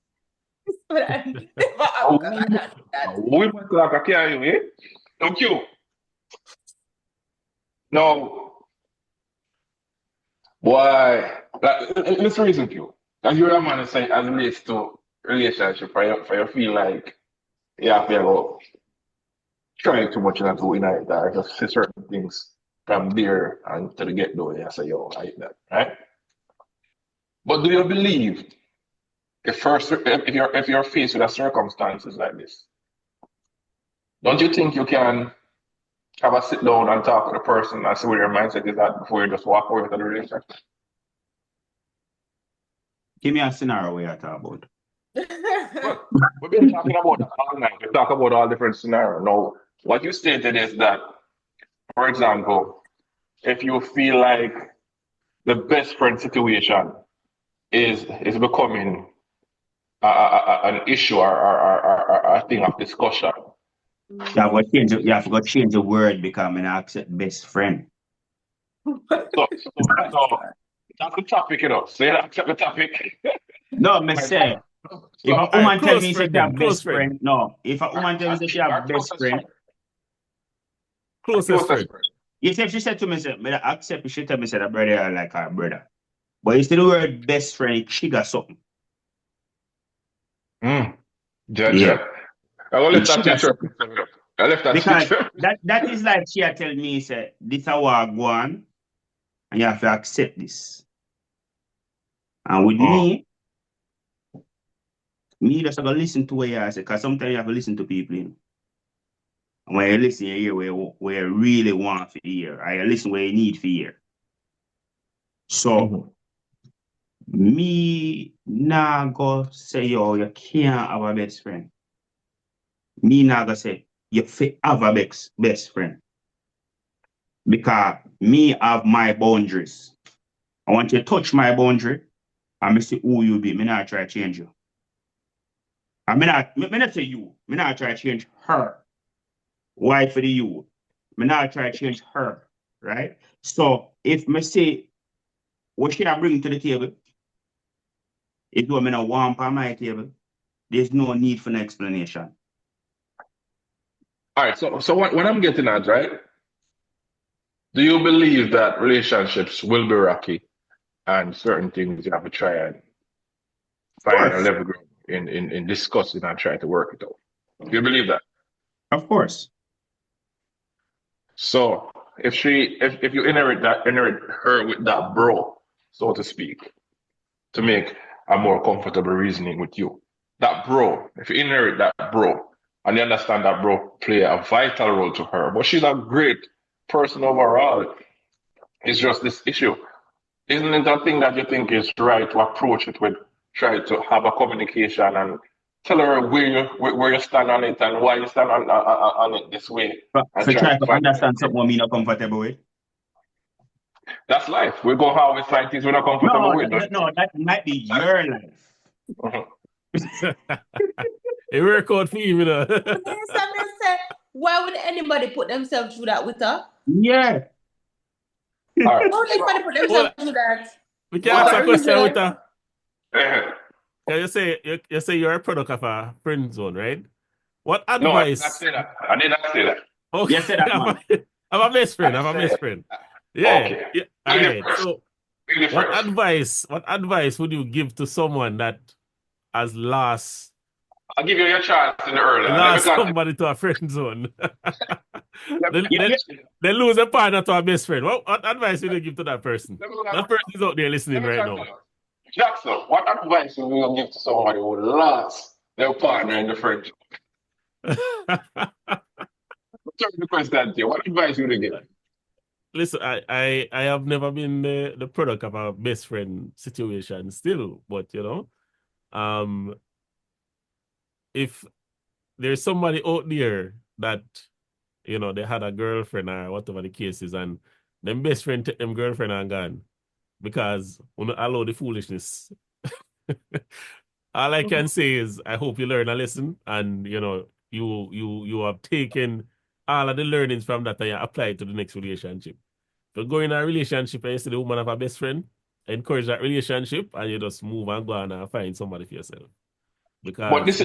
Would I never ask. We went like a carry, eh? So cute. No. Why? Let's reason you. As you're a man saying as it relates to relationship, for you feel like you have to go trying too much and doing like that. Just say certain things from there and to the get go, you say, yo, I like that, right? But do you believe if you're faced with a circumstances like this, don't you think you can have a sit down and talk to the person and see where your mindset is at before you just walk away with the relationship? Give me a scenario where you talk about. We've been talking about that all night. We talk about all different scenarios. Now, what you stated is that, for example, if you feel like the best friend situation is becoming an issue or a thing of discussion. You have to change the word because I'm gonna accept best friend. So that's the topic, you know. So you accept the topic. No, me say if a woman tell me she have best friend, no. If a woman tell me she have best friend, Closest friend. Yes, if she said to me, say, I accept if she tell me say that brother I like her brother. But instead of the word best friend, it trigger something. Yeah. I will left that teacher. I left that because teacher. that is like she tell me, say, this is how I go on, and you have to accept this. And with me just have to listen to what you say, because sometimes you have to listen to people. You know? And when you listen, you hear where you really want to hear, or you listen where you need to hear. So, me nah go say, yo, you can't have a best friend. Me nah go say, you have a best friend. Because me have my boundaries. I want you to touch my boundary, and I see who you be. Me not try to change you. And me not say you. Me not try to change her. Why for the you? Me not try to change her. Right? So, if me say, what she bring to the table? If you are warm on my table, there's no need for an explanation. All right, so what I'm getting at, right? Do you believe that relationships will be rocky and certain things you have to try and find a level ground in discussing and try to work it out? Do you believe that? Of course. So if you inherit her with that bro, so to speak, to make a more comfortable reasoning with you, that bro, if you inherit that bro, and you understand that bro play a vital role to her, but she's a great person overall. It's just this issue. Isn't it a thing that you think is right to approach it with, try to have a communication and tell her where you stand on it and why you stand on it this way? So try to understand something we're not comfortable with. That's life. We're going to always find things we're not comfortable with. No, that might be your life. It work out for you, you know. Why would anybody put themselves through that with her? Yeah. Why would anybody put themselves through that? We can ask a question with her. You say you're a product of a friend zone, right? What advice? No, I did not say that. Okay. Yes, say that, man. I'm a best friend. Yeah. Okay. Yeah. All right. So, what advice would you give to someone that has lost? I'll give you your chance in the early. Lost somebody to a friend zone. They lose a partner to a best friend. What advice would you give to that person? That person is out there listening right now. Jackson, what advice would you give to somebody who lost their partner in the friendship? Return the question to you. What advice would you give? Listen, I have never been the product of a best friend situation still, but you know, if there's somebody out there that, you know, they had a girlfriend or whatever the case is, and them best friend take them girlfriend and gone because we don't allow the foolishness. All I can say is I hope you learn a lesson, and you know, you have taken all of the learnings from that and you apply it to the next relationship. If you go in a relationship and you see the woman have a best friend, encourage that relationship and you just move and go on and find somebody for yourself. Because but this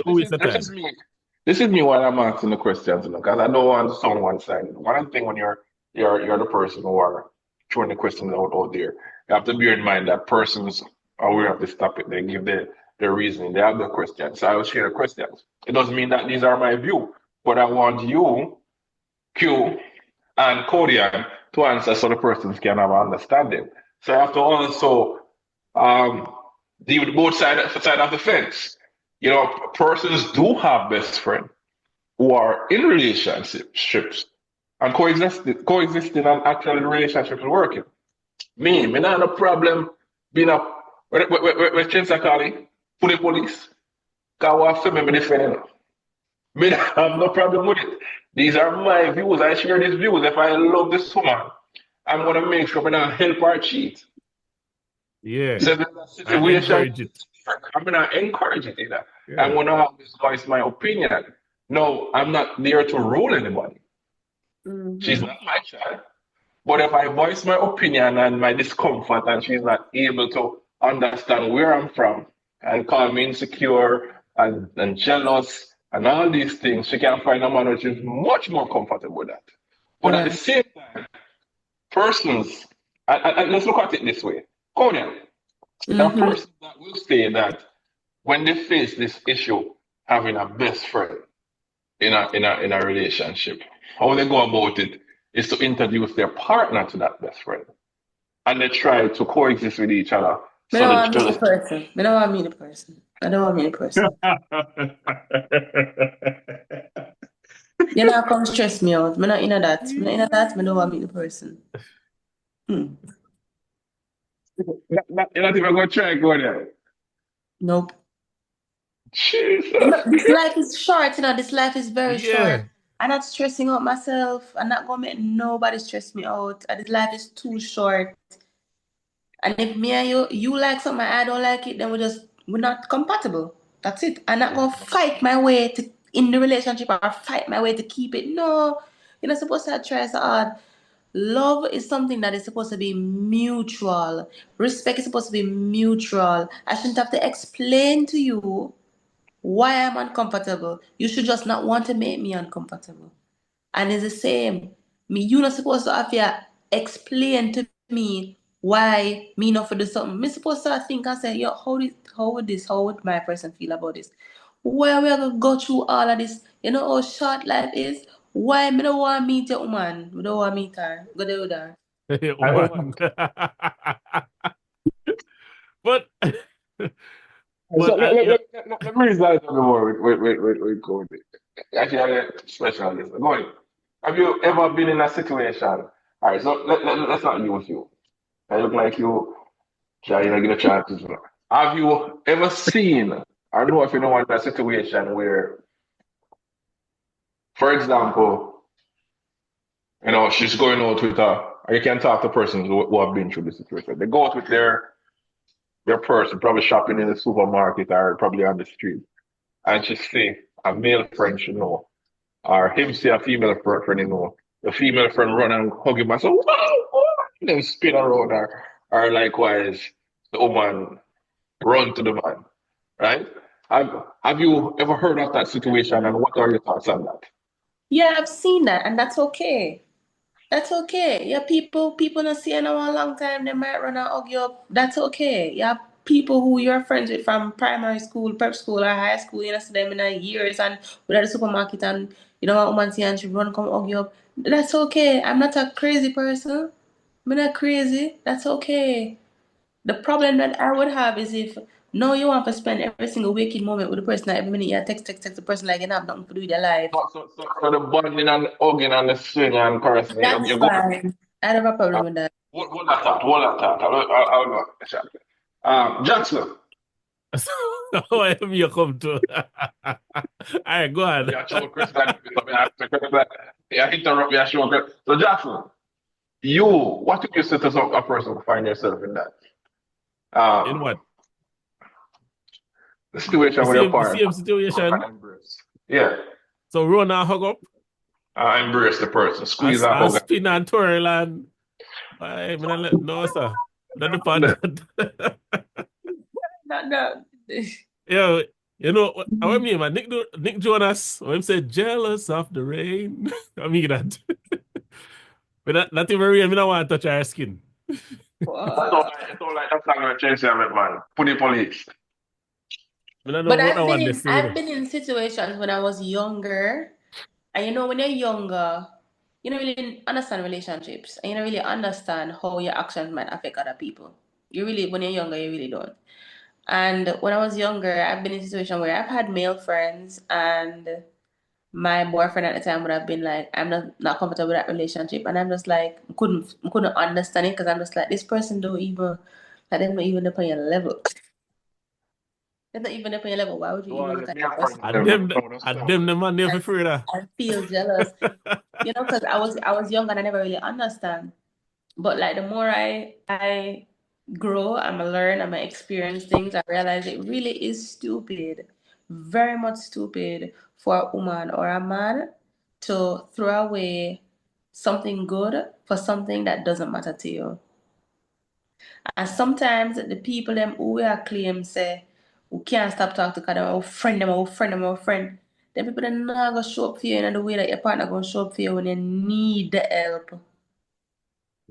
is me while I'm asking the questions, because I don't want to sound one-sided. One thing when you're the person who are throwing the questions out there, you have to bear in mind that persons are aware of this topic. They give their reasoning. They have their questions. So I will share the questions. It doesn't mean that these are my view, but I want you, Q, and Kodian to answer so the persons can have an understanding. So I have to also deal with both sides of the fence. You know, persons do have best friends who are in relationships and coexisting and actually the relationship is working. Me not have no problem being up with Cents calling for the police. Because what me defending. Me have no problem with it. These are my views. I share these views. If I love this woman, I'm gonna make sure I don't help her cheat. Yeah. So there's a situation. I'm gonna encourage it either. Yeah. I'm gonna always voice my opinion. No, I'm not there to rule anybody. Mm-hmm. She's not my child. But if I voice my opinion and my discomfort and she's not able to understand where I'm from and call me insecure and jealous and all these things, she can find a man which is much more comfortable with that. But at the same time, persons, and let's look at it this way. Kommon, a person that will say that when they face this issue, having a best friend in a relationship, how they go about it is to introduce their partner to that best friend, and they try to coexist with each other. I don't want to meet the person. You know, come stress me out. I'm not in that. I don't want to meet the person. You're not even going to try go there? Nope. Jesus. This life is short, you know. This life is very short. I'm not stressing out myself. I'm not going to make nobody stress me out. This life is too short. And if me and you like something, I don't like it, then we're not compatible. That's it. I'm not going to fight my way in the relationship or fight my way to keep it. No. You're not supposed to try so hard. Love is something that is supposed to be mutual. Respect is supposed to be mutual. I shouldn't have to explain to you why I'm uncomfortable. You should just not want to make me uncomfortable. And it's the same. You not supposed to have to explain to me why me not for do something. Me supposed to think and say, yo, how would my person feel about this? Why we are gonna go through all of this? You know how short life is? Why me don't want to meet your woman? We don't want to meet her. Go there with her. Woman. But So but let me resolve it more with Cody. Actually, I have a special list. Go ahead. Have you ever been in a situation? All right, so let's not use you. I look like you trying to get a chance. Have you ever seen, I don't know if you know, in a situation where, for example, she's going out with or you can talk to persons who have been through the situation. They go out with their person, probably shopping in the supermarket or probably on the street, and she see a male friend she know, or him see a female friend you know, the female friend run and hug him and say, wow, wow, and then spin around her, or likewise, the woman run to the man, right? Have you ever heard of that situation and what are your thoughts on that? Yeah, I've seen that, and that's okay. That's okay. Yeah, people not see you in a long time, they might run and hug you up. That's okay. Yeah, people who you're friends with from primary school, prep school, or high school, you know, see them in a years and we're at the supermarket and you know what woman see and she run come hug you up. That's okay. I'm not a crazy person. I'm not crazy. That's okay. The problem that I would have is if no you want to spend every single waking moment with the person that every minute you text the person like you have nothing to do with your life. So the bonding and hugging and the swing and caressing, That's you go. fine. I don't have a problem with that. What that thought? What that thought? I'll go. Jackson. how am you come to? All right, go ahead. Yeah, show Chris that. Yeah, interrupt me. I show Chris. So Jackson, what did you say to a person who find yourself in that? In what? The situation The with your same partner. situation. Yeah. So run and hug up. Embrace the person. Squeeze and And hug. spin and twirl and no sir. Not the part. No. Yo, you know what I mean, man. Nick Jonas, when he said jealous of the rain. I mean that. But not even real, I don't want to touch our skin. It's all like that's not gonna change it, man. Put the police. But I've been in situations when I was younger, and you know when you're younger, you don't really understand relationships, and you don't really understand how your actions might affect other people. When you're younger, you really don't. And when I was younger, I've been in a situation where I've had male friends, and my boyfriend at the time would have been like, I'm not comfortable with that relationship, and I'm just like, couldn't understand it because I'm just like, this person don't even, like, they're not even up on your level. They're not even up on your level. Why would you even look at that person? The man never further. I feel jealous, you know, because I was young and I never really understand. But like the more I grow, I'm a learn, I'm a experience things, I realize it really is stupid, very much stupid for a woman or a man to throw away something good for something that doesn't matter to you. And sometimes the people them who we are claim say who can't stop talking to because they're our friend, our friend. Them people that not gonna show up for you in the way that your partner gonna show up for you when you need the help.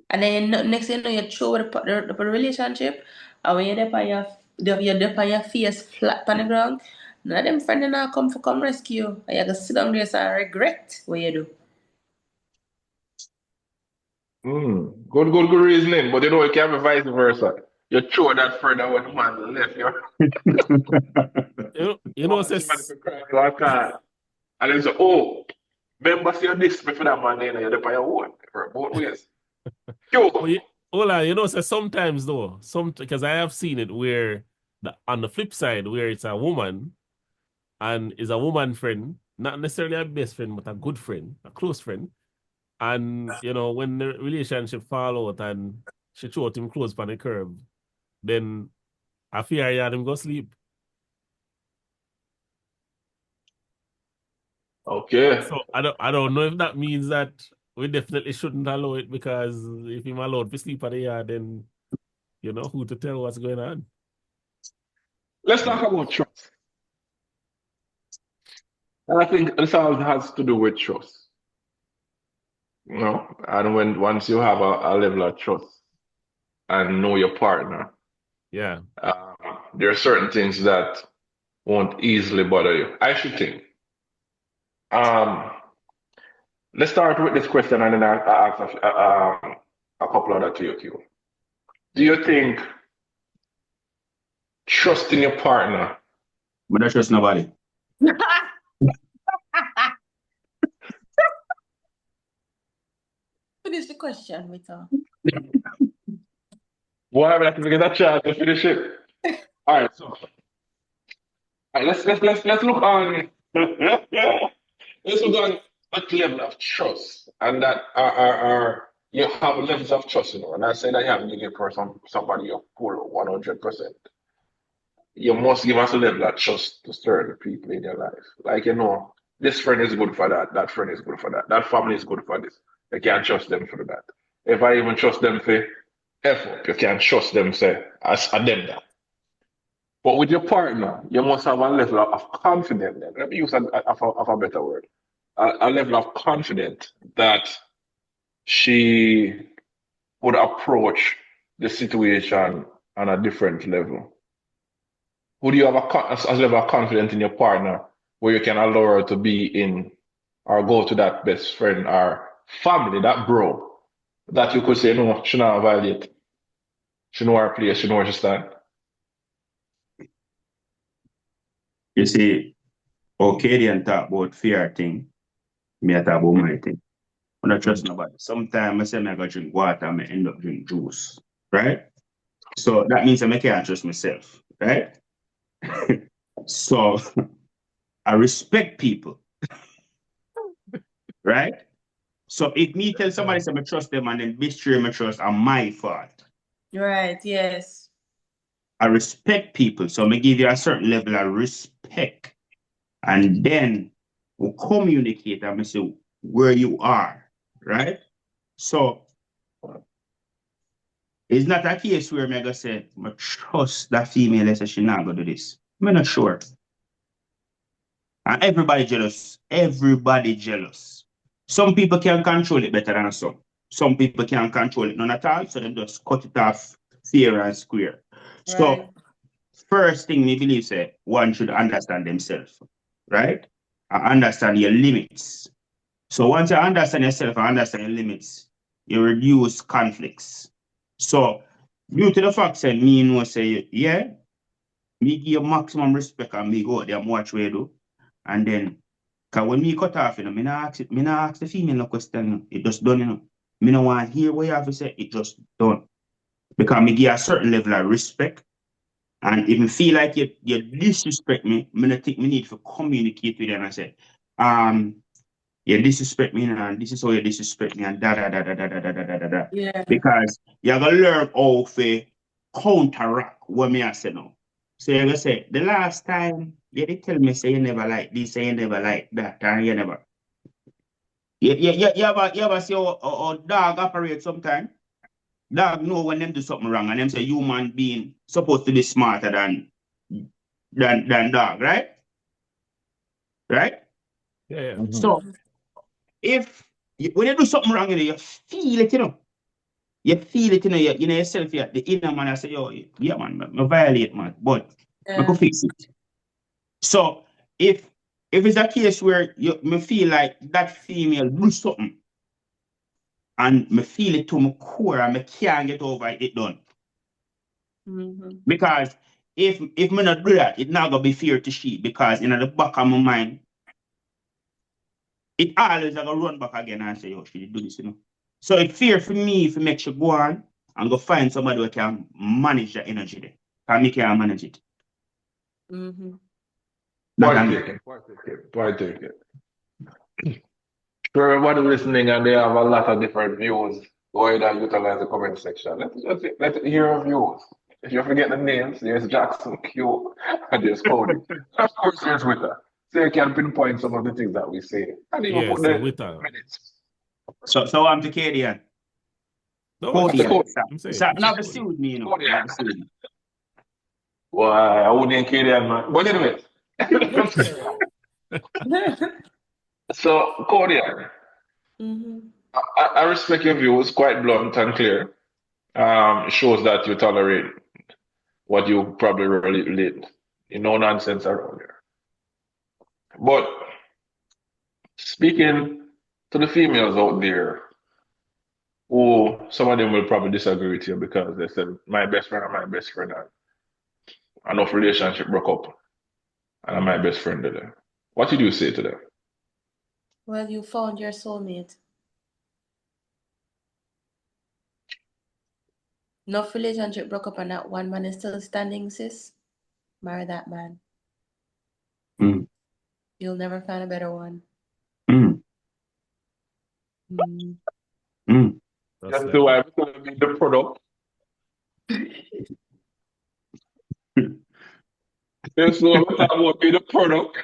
And then next thing you know, you throw the relationship, and when you're there on your face flat on the ground, none of them friends now come rescue you. And you have to sit down there and regret what you do. Good reasoning. But you know, it can be vice versa. You throw that friend away the man left you know, says, and then say, oh, remember say this before that man you're there by your own for both ways. Hold on, you know, so sometimes though, because I have seen it where on the flip side, where it's a woman and is a woman friend, not necessarily a best friend, but a good friend, a close friend. And you know, when the relationship fall out and she throw him close on the curb, then I fear you had him go sleep. Okay. So I don't know if that means that we definitely shouldn't allow it, because if him allowed to sleep at the yard, then you know who to tell what's going on. Let's talk about trust. And I think this all has to do with trust. You know, and once you have a level of trust and know your partner, Yeah. there are certain things that won't easily bother you. I should think. Um, let's start with this question, and then I ask a couple other to you, Q. Do you think trusting your partner? But don't trust nobody. Finish the question, Vito. Why would I have to get a chance to finish it? All right, so let's look on let's look on what level of trust, and that are you have levels of trust, you know. And I say that you have to give somebody your full 100%. You must give us a level of trust to certain people in your life. Like, you know, this friend is good for that, that friend is good for that, that family is good for this. You can't trust them for that. If I even trust them for effort, you can't trust them say as a them that. But with your partner, you must have a level of confidence. Then. Let me use a better word. A level of confidence that she would approach the situation on a different level. Would you have a level of confidence in your partner where you can allow her to be in or go to that best friend or family, that bro, that you could say, no, she not violate. She know her place, she know where she stand. You see, Kodian talk about fear thing. Me I talk about my thing. I don't trust nobody. Sometimes I say I go drink water, I end up drink juice. Right? So that means I can't trust myself. Right? So I respect people. Right? So if me tell somebody I trust them and then betray my trust are my fault. Right, yes. I respect people. So I give you a certain level of respect. And then we communicate and say where you are. Right? So it's not a case where I say, I trust that female, I say she not going to do this. I'm not sure. And everybody jealous. Everybody jealous. Some people can control it better than some. Some people can't control it none at all, so they just cut it off fair and square. Right. So first thing me believe say one should understand themselves, right? And understand your limits. So once you understand yourself and understand your limits, you reduce conflicts. So due to the fact that me know say, yeah, me give you maximum respect and me go out there and watch what you do. And then, because when me cut off, you know, me not ask the female no question, it just done, you know. Me no want to hear what you have to say, it just done. Because me give a certain level of respect. And if you feel like you disrespect me, I don't think me need to communicate with you and I say, you disrespect me and this is how you disrespect me and da da da da da da da da da da. Yeah. Because you're gonna learn how to counteract what me I say now. So you're gonna say, the last time you did tell me say you never like this, say you never like that, and you never. You ever see how dog operate sometimes? Dog know when them do something wrong and them say human being supposed to be smarter than dog, right? Right? Yeah. Mhm. So when you do something wrong, you feel it, you know. You feel it, you know, you know yourself, the inner man, I say, yo, yeah, man, I violate, man, but I can fix it. So if it's a case where me feel like that female do something and me feel it to my core and me can't get over it done. Mm-hmm. Because if me not do that, it not gonna be fair to she, because in the back of my mind, it always gonna run back again and say, yo, she did do this, you know. So it's fair for me if make she go on and go find somebody who can manage the energy there. Can me can manage it. Mm-hmm. Point taken. For everybody listening and they have a lot of different views, go ahead and utilize the comment section. Let's hear your views. If you forget the names, there's Jackson, Q, and there's Cody. Of course, there's Witter. So you can pinpoint some of the things that we say. And even put the minutes. So I'm to Kodian. No, Kodian. I'm saying. Never sued me, you know. Never sued me. Why, I wouldn't kill them, man. But anyway. So, Kodian, I respect your views, quite blunt and clear. It shows that you tolerate what you probably relate. You know nonsense around here. But speaking to the females out there, who some of them will probably disagree with you because they said my best friend and my best friend and enough relationship broke up and I'm my best friend today. What did you say to them? Well, you found your soulmate. Enough relationship broke up and that one man is still standing, sis. Marry that man. Mm. You'll never find a better one. Mm. Mm. Mm. That's the way I'm going to be the product. That's what I want to be the product.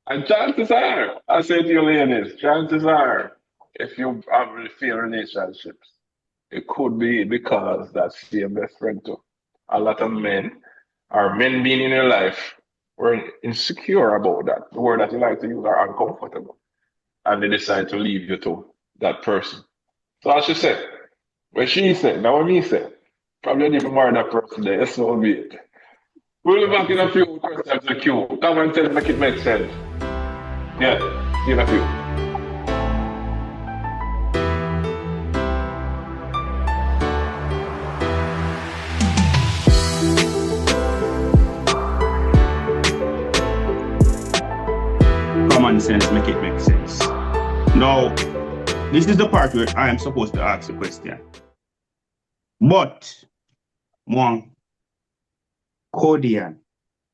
And chances are, I say to you ladies, chances are, if you have failed relationships, it could be because that's your best friend too. A lot of men, or men being in your life, were insecure about that. The word that you like to use are uncomfortable. And they decide to leave you to that person. So as she said, when she said, now when me said, probably need to marry that person there, so be it. We'll be back in a few questions in the queue. Come and tell make it make sense. Yeah, see you in a few. Common sense, make it make sense. Now, this is the part where I am supposed to ask a question. But, one, Kodian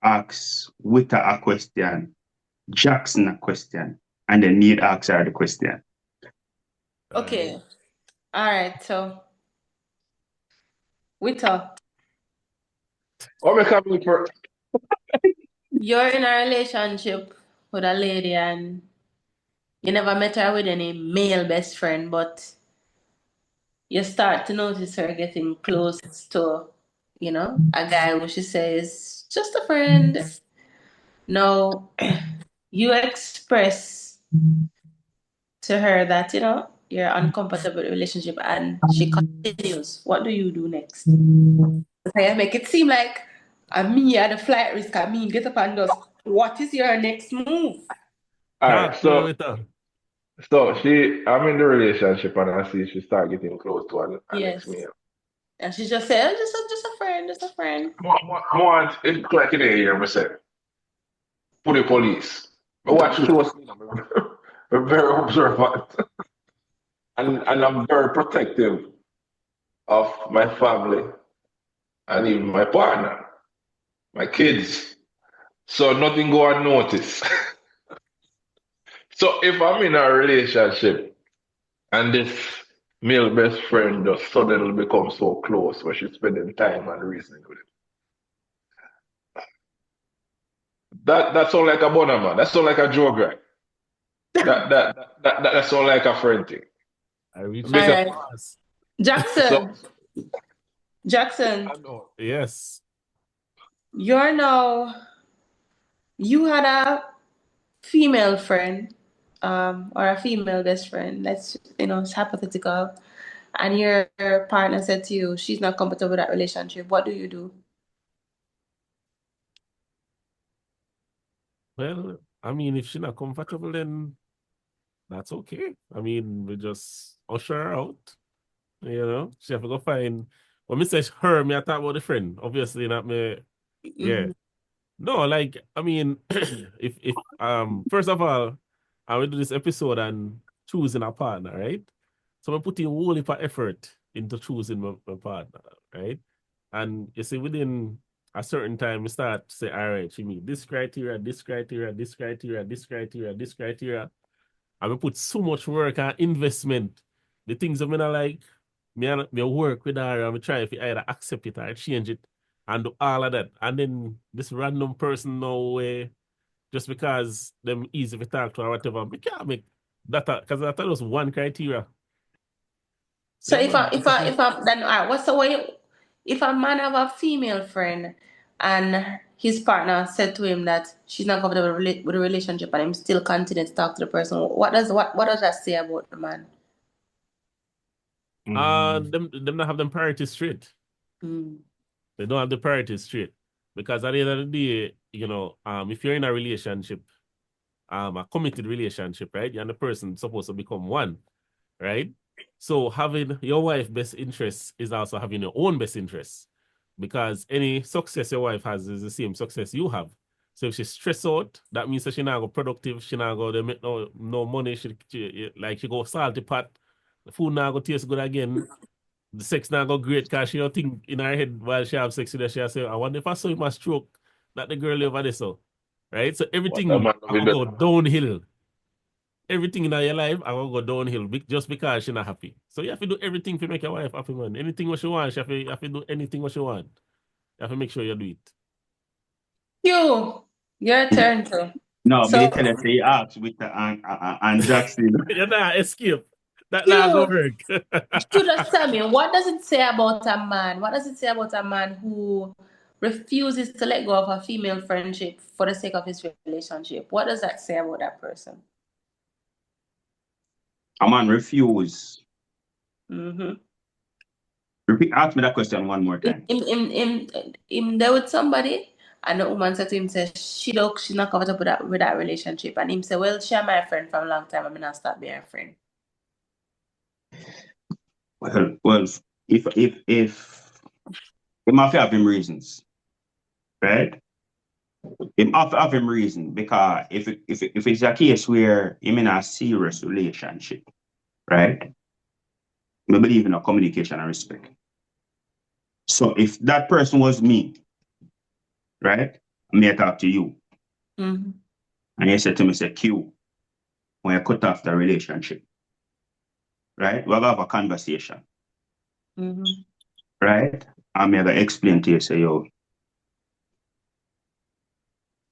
asks Witter a question, Jackson a question, and then Need asks her the question. Okay. All right. So, Witter, What make up for? you're in a relationship with a lady and you never met her with any male best friend, but you start to notice her getting close to, a guy who she says, just a friend. Now, you express to her that, you're uncomfortable with the relationship and she continues. What do you do next? I make it seem like me at the flight risk, get up and does. What is your next move? All right, so I'm in the relationship and I see she start getting close to an Yes. ex-male. And she just said, just a friend, just a friend. What it's like in here, I say, for the police. I watch closely, I'm very observant. And I'm very protective of my family and even my partner, my kids. So nothing go unnoticed. So if I'm in a relationship and this male best friend just suddenly becomes so close where she's spending time and reasoning with him. That sounds like a bonama. That sounds like a joke, right? That sounds like a friend thing. All right. Jackson. So, Jackson. Yes. You had a female friend, or a female best friend. It's hypothetical. And your partner said to you, she's not comfortable with that relationship. What do you do? Well, I mean, if she's not comfortable, then that's okay. I mean, we just usher her out. She have to go find. When me say her, me I talk about the friend. Obviously, not me. Yeah. No, like, I mean, if first of all, I will do this episode on choosing a partner, right? So I'm putting a whole heap of effort into choosing my partner, right? And you see, within a certain time, we start to say, all right, she meet this criteria, this criteria, this criteria, this criteria, this criteria. And we put so much work and investment. The things that I like, me work with her and we try if you either accept it or change it and do all of that. And then this random person now just because them easy to talk to or whatever. We can't make that because that was one criteria. So Yeah, if I then what's the way if a man have a female friend and his partner said to him that she's not comfortable with a relationship and him still continue to talk to the person, what does that say about the man? Them not have them priorities straight. Mm. They don't have the priorities straight. Because at the end of the day, if you're in a relationship, a committed relationship, right? You and the person supposed to become one, right? So having your wife's best interests is also having your own best interests. Because any success your wife has is the same success you have. So if she's stressed out, that means that she not go productive, she not go, they make no money, she go salty pot, the food not go taste good again. The sex now go great because she think in her head while she have sex with her, she say, I wonder if I saw him a stroke that the girl over there so. Right? So everything will go downhill. Everything in your life I will go downhill just because she's not happy. So you have to do everything to make your wife happy, man. Anything what she wants, you have to do anything what she want. You have to make sure you do it. Your turn too. No, so, me tell you, say ask with the and Jackson. You're not escape. That not gonna work. You just tell me, what does it say about a man? What does it say about a man who refuses to let go of a female friendship for the sake of his relationship? What does that say about that person? A man refuse. Mm-hmm. Ask me that question one more time. Him there with somebody, and the woman said to him, she's not comfortable with that relationship. And him said, well, she's my friend for a long time. I'm not stop being a friend. Well, if he might have him reasons, right? He might have him reason because if it's a case where him in a serious relationship, right? I believe in a communication and respect. So if that person was me, right? I may talk to you. Mm-hmm. And you said to me, say, Q, when you cut off the relationship, right? We'll have a conversation. Mm-hmm. Right? I'm going to explain to you, say, yo,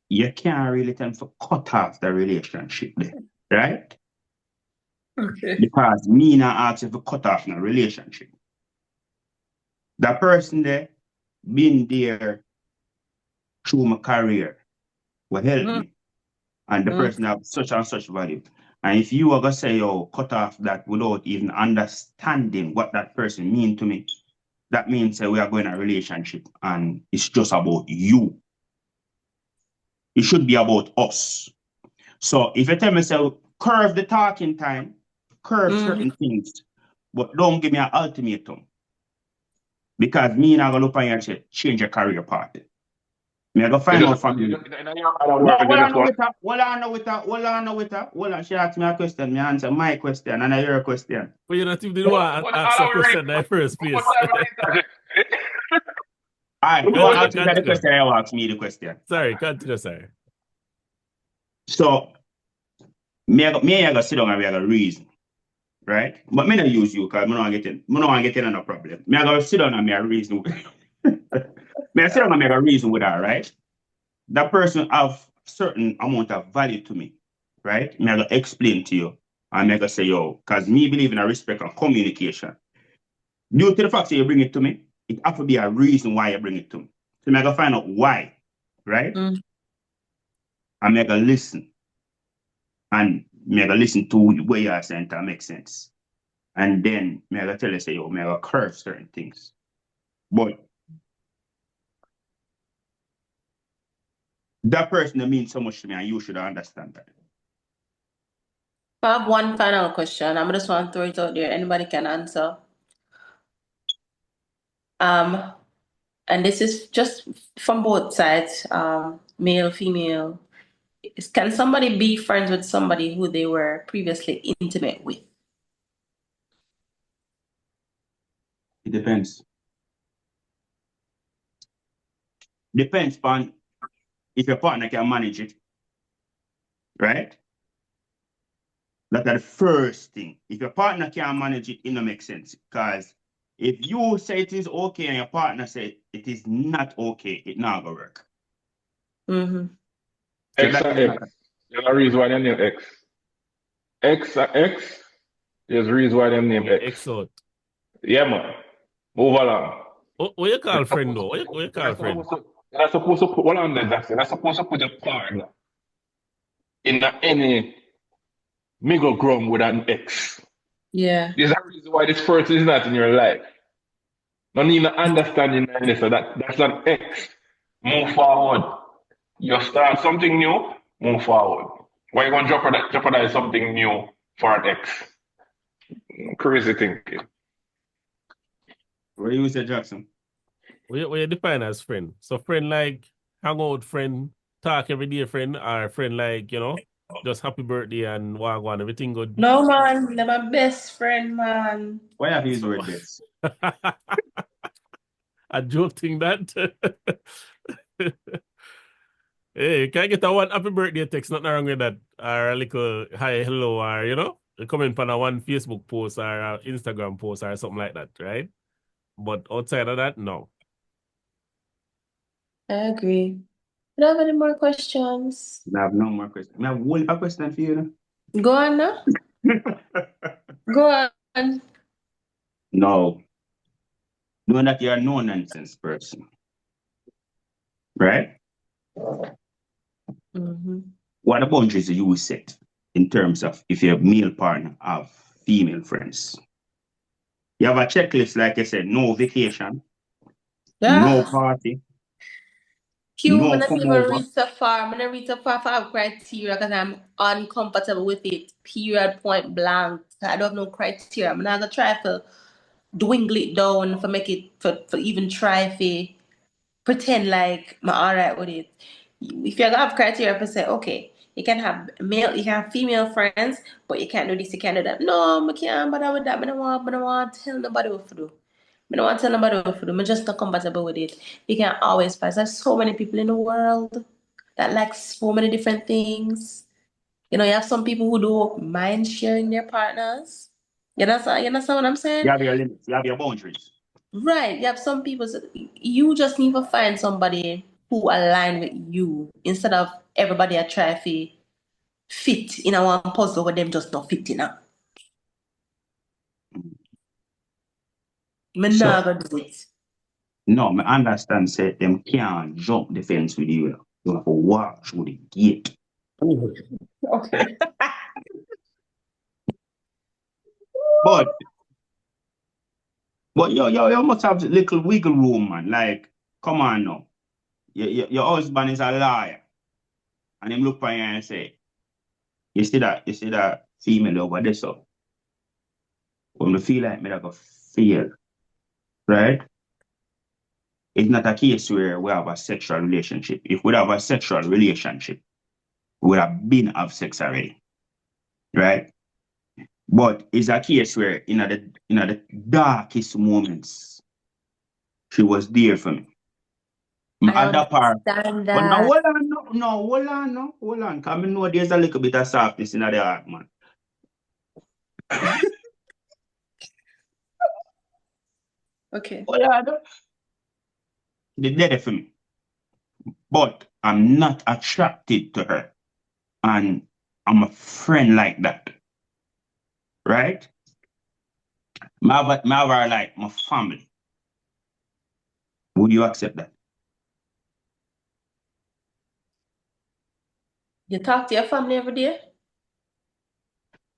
you can't really tell me to cut off the relationship there, right? Okay. Because me not ask you to cut off the relationship. That person there been there through my career will help me. And the person have such and such value. And if you are going to say, yo, cut off that without even understanding what that person mean to me, that means we are going in a relationship and it's just about you. It should be about us. So if you tell me, say, curve the talking time, curve certain things, but don't give me an ultimatum. Because me not going to look on you and say, change your career path. Me I go find out from you. Hold on with her. She asked me a question, me answer my question, and I hear a question. But you're not even the one to ask a question in the first place. Alright, you want to ask me the question, you ask me the question. Sorry, continue, sorry. So, me I go sit down and we have a reason, right? But me not use you because I don't want to get in no problem. Me I go sit down and me a reason. Me I sit down and make a reason with her, right? That person have certain amount of value to me, right? Me I go explain to you. And me I go say, yo, because me believe in a respect and communication. Due to the fact that you bring it to me, it have to be a reason why you bring it to me. So me I go find out why, right? And me I go listen. And me I go listen to where you are saying to make sense. And then me I go tell you, say, yo, me I go curve certain things. But that person that means so much to me, and you should understand that. I have one final question. I'm just want to throw it out there. Anybody can answer. And this is just from both sides, male, female. Can somebody be friends with somebody who they were previously intimate with? It depends. Depends on if your partner can manage it, right? That's the first thing. If your partner can't manage it, it don't make sense. Because if you say it is okay and your partner say it is not okay, it not gonna work. X and X. There's a reason why they name X. X and X. There's a reason why they name X. X out. Yeah, man. Move along. What you call friend though? What you call friend? You're not supposed to put, what on there, Jackson? You're not supposed to put a partner in any middle ground with an X. Yeah. There's a reason why this person is not in your life. No need to understanding this. So that's an X. Move forward. You start something new, move forward. Why you going to jeopardize something new for an X? Crazy thinking. What do you say, Jackson? What you define as friend? So friend like hang out friend, talk every day friend, or friend like, just happy birthday and wagwan, everything good? No, man. They're my best friend, man. Why have you used the word best? A joke thing that. Hey, can I get a one happy birthday text? Nothing wrong with that. Or a little hi, hello, or you comment on a one Facebook post or a Instagram post or something like that, right? But outside of that, no. I agree. You don't have any more questions? I have no more questions. I have one question for you. Go on now. Go on. No. Knowing that you're a no-nonsense person. Right? Mm-hmm. What are the boundaries that you will set in terms of if your male partner have female friends? You have a checklist, like I said, no vacation, no party, Q, I'm no not come even over. reach so far. I'm not reach so far for our criteria because I'm uncomfortable with it. Period, point blank. I don't have no criteria. I'm not gonna try to dwindle it down for make it for even try to pretend like I'm all right with it. If you have criteria for say, okay, you can have female friends, but you can't do this, you can't do that. No, I can't bother with that. I don't want to tell nobody what to do. I don't want to tell nobody what to do. I'm just not compatible with it. You can always find. There's so many people in the world that like so many different things. You have some people who don't mind sharing their partners. You understand what I'm saying? You have your limits, you have your boundaries. Right. You have some people, you just need to find somebody who align with you instead of everybody I try to fit in a one puzzle where them just not fit in. I'm not gonna do it. No, I understand, say them can't jump the fence with you. You have to walk through the gate. Okay. But you must have a little wiggle room, man. Like, come on now. Your husband is a liar. And him look at you and say, you see that female over there, so when I feel like me I go feel, right? It's not a case where we have a sexual relationship. If we have a sexual relationship, we would have been have sex already. Right? But it's a case where in the darkest moments, she was there for me. I At that part. understand But now that. hold on. Because I know there's a little bit of softness in the heart, man. Okay. Hold on. They're there for me. But I'm not attracted to her. And I'm a friend like that. Right? I have her like my family. Would you accept that? You talk to your family every day?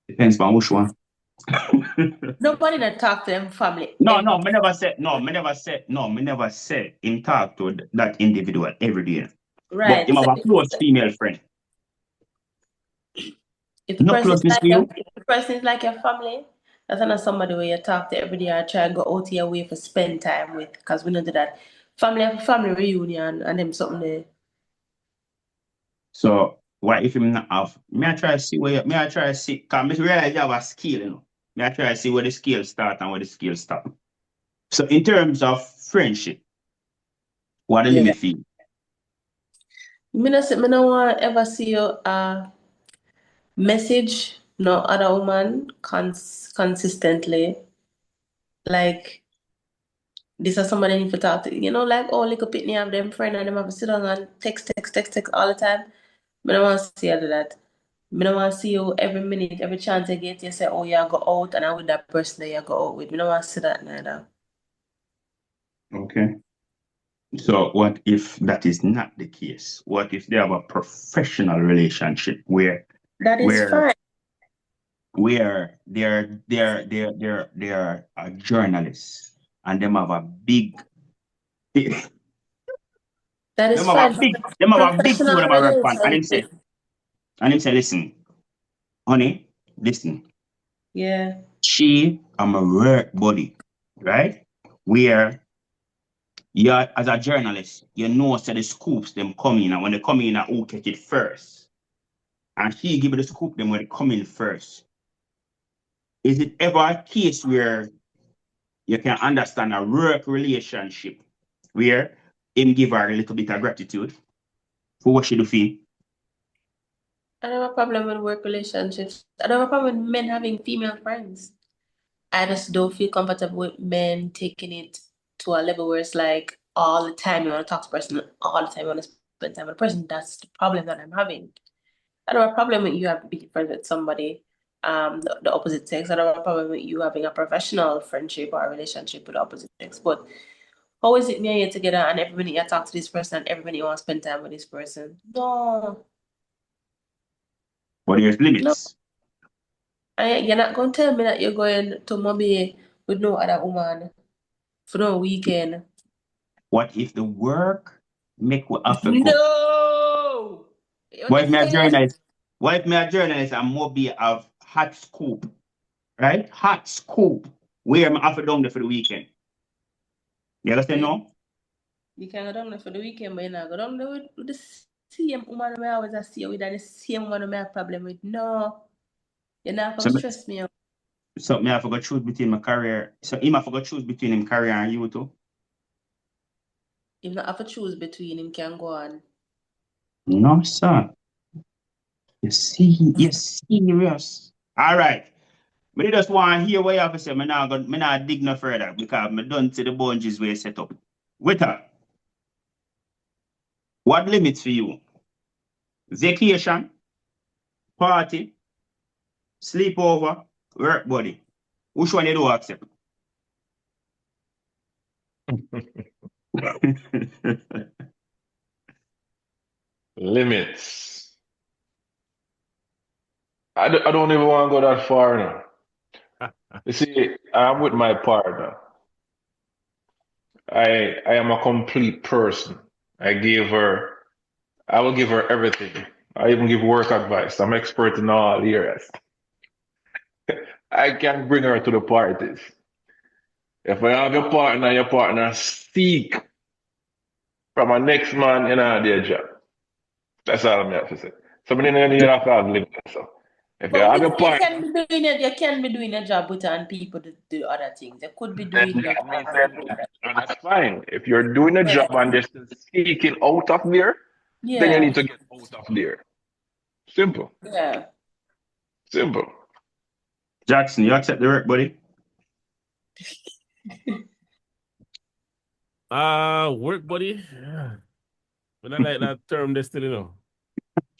Depends on which one. Nobody that talk to them family. No, me never said him talk to that individual every day. Right. But him have a close female friend. If the No person is closeness like to you? if the person is like your family, that's not somebody where you talk to every day or try and go out of your way for spend time with, because we know that family reunion and them something there. So what if him not have? Me I try to see because me realize you have a skill, Me I try to see where the skill start and where the skill stop. So in terms of friendship, what do you feel? Me no want ever see you message no other woman consistently. Like this is somebody I need to talk to. Like all little pitney have them friend and them have to sit down and text all the time. I don't want to see all of that. I don't want to see you every minute, every chance you get, you say, oh, you go out and I'm with that person that you go out with. I don't want to see that neither. Okay. So what if that is not the case? What if they have a professional relationship where That is fine. they're a journalist and them have a big That is them have fine. a big thing with them a rep on. And him say, listen, honey, listen. Yeah. She am a work buddy, right? Where you as a journalist, you know so the scoops them come in, and when they come in, who catch it first. And she give you the scoop them when they come in first. Is it ever a case where you can understand a work relationship where him give her a little bit of gratitude for what she do for you? I don't have a problem with work relationships. I don't have a problem with men having female friends. I just don't feel comfortable with men taking it to a level where it's like all the time you want to talk to a person, all the time you want to spend time with a person. That's the problem that I'm having. I don't have a problem with you having being friends with somebody, the opposite sex. I don't have a problem with you having a professional friendship or a relationship with the opposite sex. But how is it me and you together and every minute you talk to this person and every minute you want to spend time with this person? No. But there's limits. You're not going to tell me that you're going to Mobile with no other woman for no weekend. What if the work make we have to go? No! What if me a journalist? What if me a journalist and Mobile have hot scoop, right? Hot scoop. Where am I have to down there for the weekend? You understand no? You can go down there for the weekend, but you're not go down there with the same woman I always see you with and the same woman I have problem with. No. You're not going to stress me out. So me I forgot choose between my career. So him I forgot choose between him career and you too. If not have to choose between him can go on. No, sir. You see, you're serious. All right. But I just want to hear what you have to say. Me not dig no further because me done to the boundaries where you set up. With that, what limits for you? Vacation, party, sleepover, work buddy. Which one you do accept? Limits. I don't even want to go that far now. You see, I'm with my partner. I am a complete person. I will give her everything. I even give work advice. I'm expert in all areas. I can bring her to the parties. If I have your partner seek from a next man in their job. That's all I have to say. So many need to have limits. So if you have your partner, you can be doing a job with and people to do other things. You could be doing your job. that's fine. If you're doing a job and they're still seeking out of there, then you need to get out of there. Simple. Yeah. Simple. Jackson, you accept the work, buddy? Work buddy. Yeah. But I like that term they still, you know.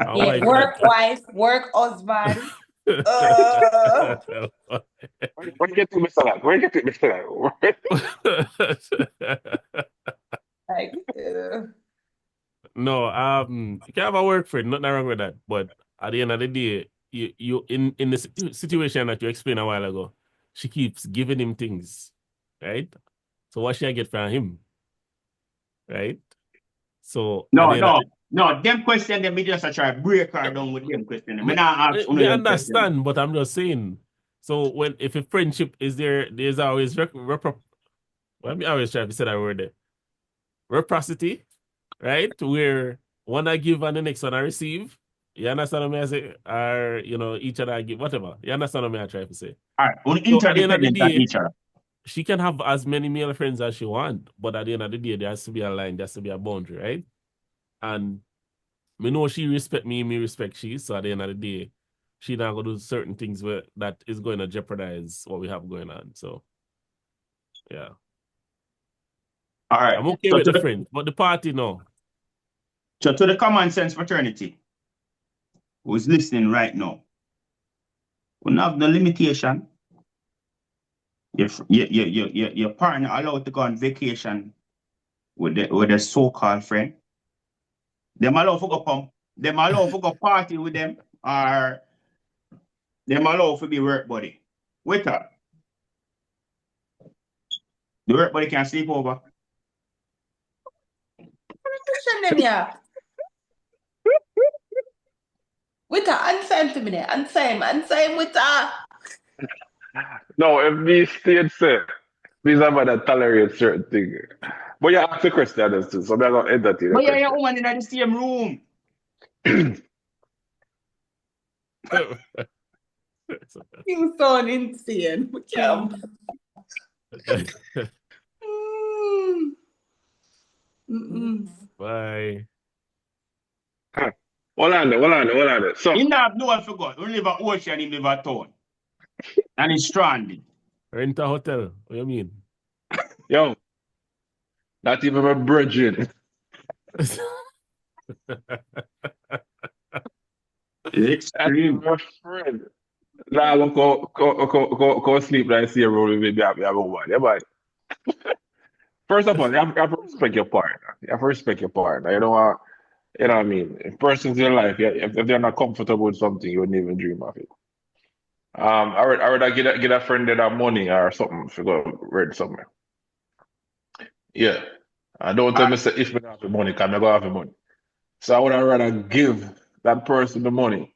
Yeah, work wife, work husband. Where you get to Mr. Lad? Where you get to Mr. Lad? Like, no, you can have a work friend, nothing wrong with that. But at the end of the day, you in the situation that you explained a while ago, she keeps giving him things, right? So what should I get from him? Right? So no, them question them, me just try to break her down with them question. I understand, but I'm just saying. So if a friendship is there, there's always let me always try to say that word there. Reciprocity, right? Where one I give and the next one I receive. You understand what I say? Or each other I give, whatever. You understand what I try to say? All right. So at the end of the day, each other. She can have as many male friends as she wants, but at the end of the day, there has to be a line, there has to be a boundary, right? And me know she respect me respect she. So at the end of the day, she not gonna do certain things that is going to jeopardize what we have going on. So yeah. All right. I'm okay with the friends, but the party no. So to the Kommon Cents fraternity, who's listening right now, we don't have no limitation. Your partner allowed to go on vacation with a so-called friend. Them allowed to go party with them, or them allowed to be work buddy. Wait up. The work buddy can sleep over. Them, yeah. With her, answer him to me. Answer him with her. No, if me stayed safe, these are that tolerate certain things. But you ask the question as too, so I'm going to entertain the But question. you're a woman in the same room. You sound insane. Bye. Hold on. So, He not have no one forgot. We live at ocean, he live at town. And he's stranded. Rent a hotel. What you mean? yo, not even my virgin. It's That's extreme. my friend. Nah, I'm go sleep and see a roll with me. We have a woman. Yeah, but first of all, you have to respect your partner. You have to respect your partner. You know what? You know what I mean? If persons in your life, if they're not comfortable with something, you wouldn't even dream of it. I would get a friend that money or something to go read somewhere. Yeah. I don't tell me say if we don't have the money, can I go have the money? So I would rather give that person the money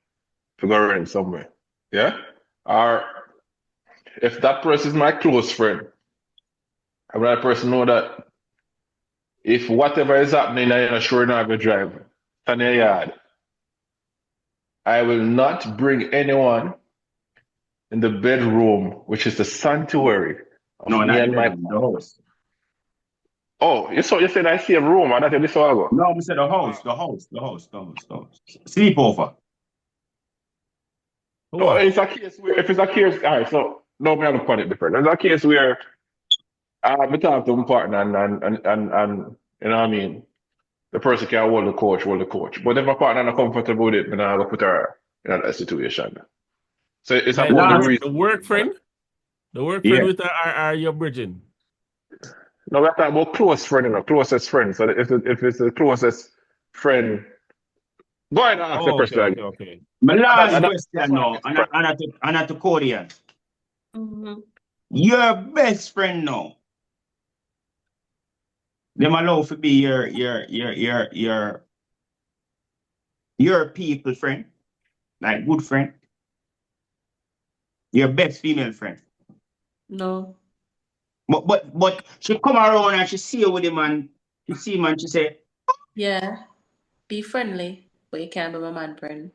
to go rent somewhere. Yeah? Or if that person is my close friend, I would that person know that if whatever is happening, I'm not sure not to drive to the yard, I will not bring anyone in the bedroom, which is the sanctuary of No, me not and my the house. Oh, you said I see a room, and that's this all ago. No, we said the house. Sleepover. No, it's a case where if it's a case, all right. So no, me look on it different. There's a case where I talk to my partner and you know what I mean. The person can hold the coach. But if my partner not comfortable with it, then I go put her in a situation. So it's Like about the the reason. work friend? The work friend with her are you bridging? No, we're talking about close friend, you know, closest friend. So if it's the closest friend, go ahead and ask the question again. Okay. My last And question now, and at the Korean. Mm-hmm. Your best friend now. Them allow to be your people friend, like good friend. Your best female friend. No. But she come around and she see you with him and she see him and she say, Yeah. Be friendly, but you can't be my man friend.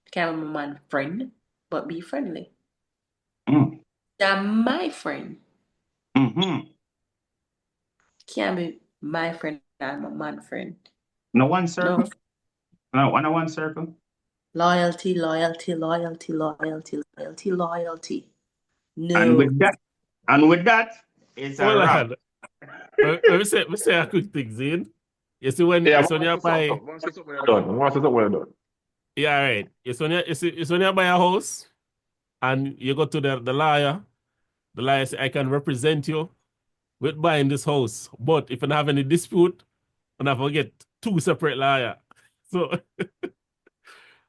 You can't be my man friend, but be friendly. They're my friend. mm-hmm. Can't be my friend and my man friend. No one circle? No. No one circle? Loyalty. No. And with that, it's a wrap. Let me say a quick thing, Zane. You see when you buy yeah, right. It's when you buy a house and you go to the lawyer say I can represent you with buying this house. But if you don't have any dispute, you have to get two separate lawyers. So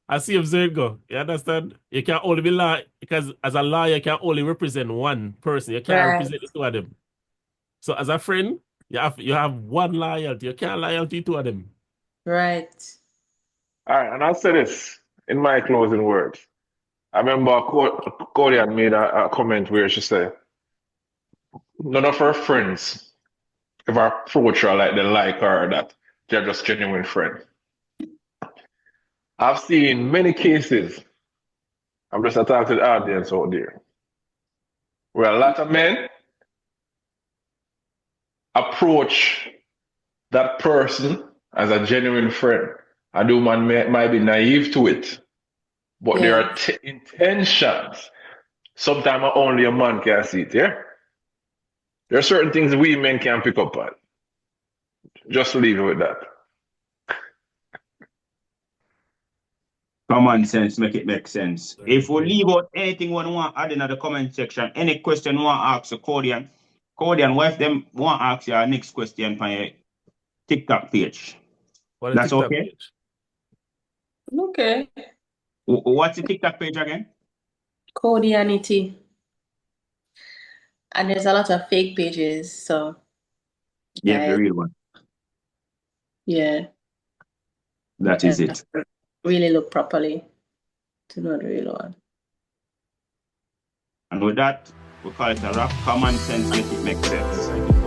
I see if there go. You understand? You can only be lawyer because as a lawyer, you can only represent one person. You can't represent the two of them. So as a friend, you have one loyalty. You can't loyalty two of them. Right. All right, and I'll say this in my closing words. I remember Kodian made a comment where she said, none of her friends ever approach her like they like her, that they're just genuine friends. I've seen many cases, I'm just talking to the audience out there, where a lot of men approach that person as a genuine friend. And the woman might be naive to it, but there are intentions. Sometimes only a man can see it, yeah? There are certain things we men can pick up on. Just leave it with that. Common sense, make it make sense. If we leave out anything we want to add in the comment section, any question we want to ask the Kodian, what if them want to ask your next question on your TikTok page? That's TikTok okay? Page? Okay. What's the TikTok page again? KODIANITY. And there's a lot of fake pages, so. Yeah, the real one. Yeah. That is it. Really look properly to know the real one. And with that, we call it a wrap. Common sense, make it make sense.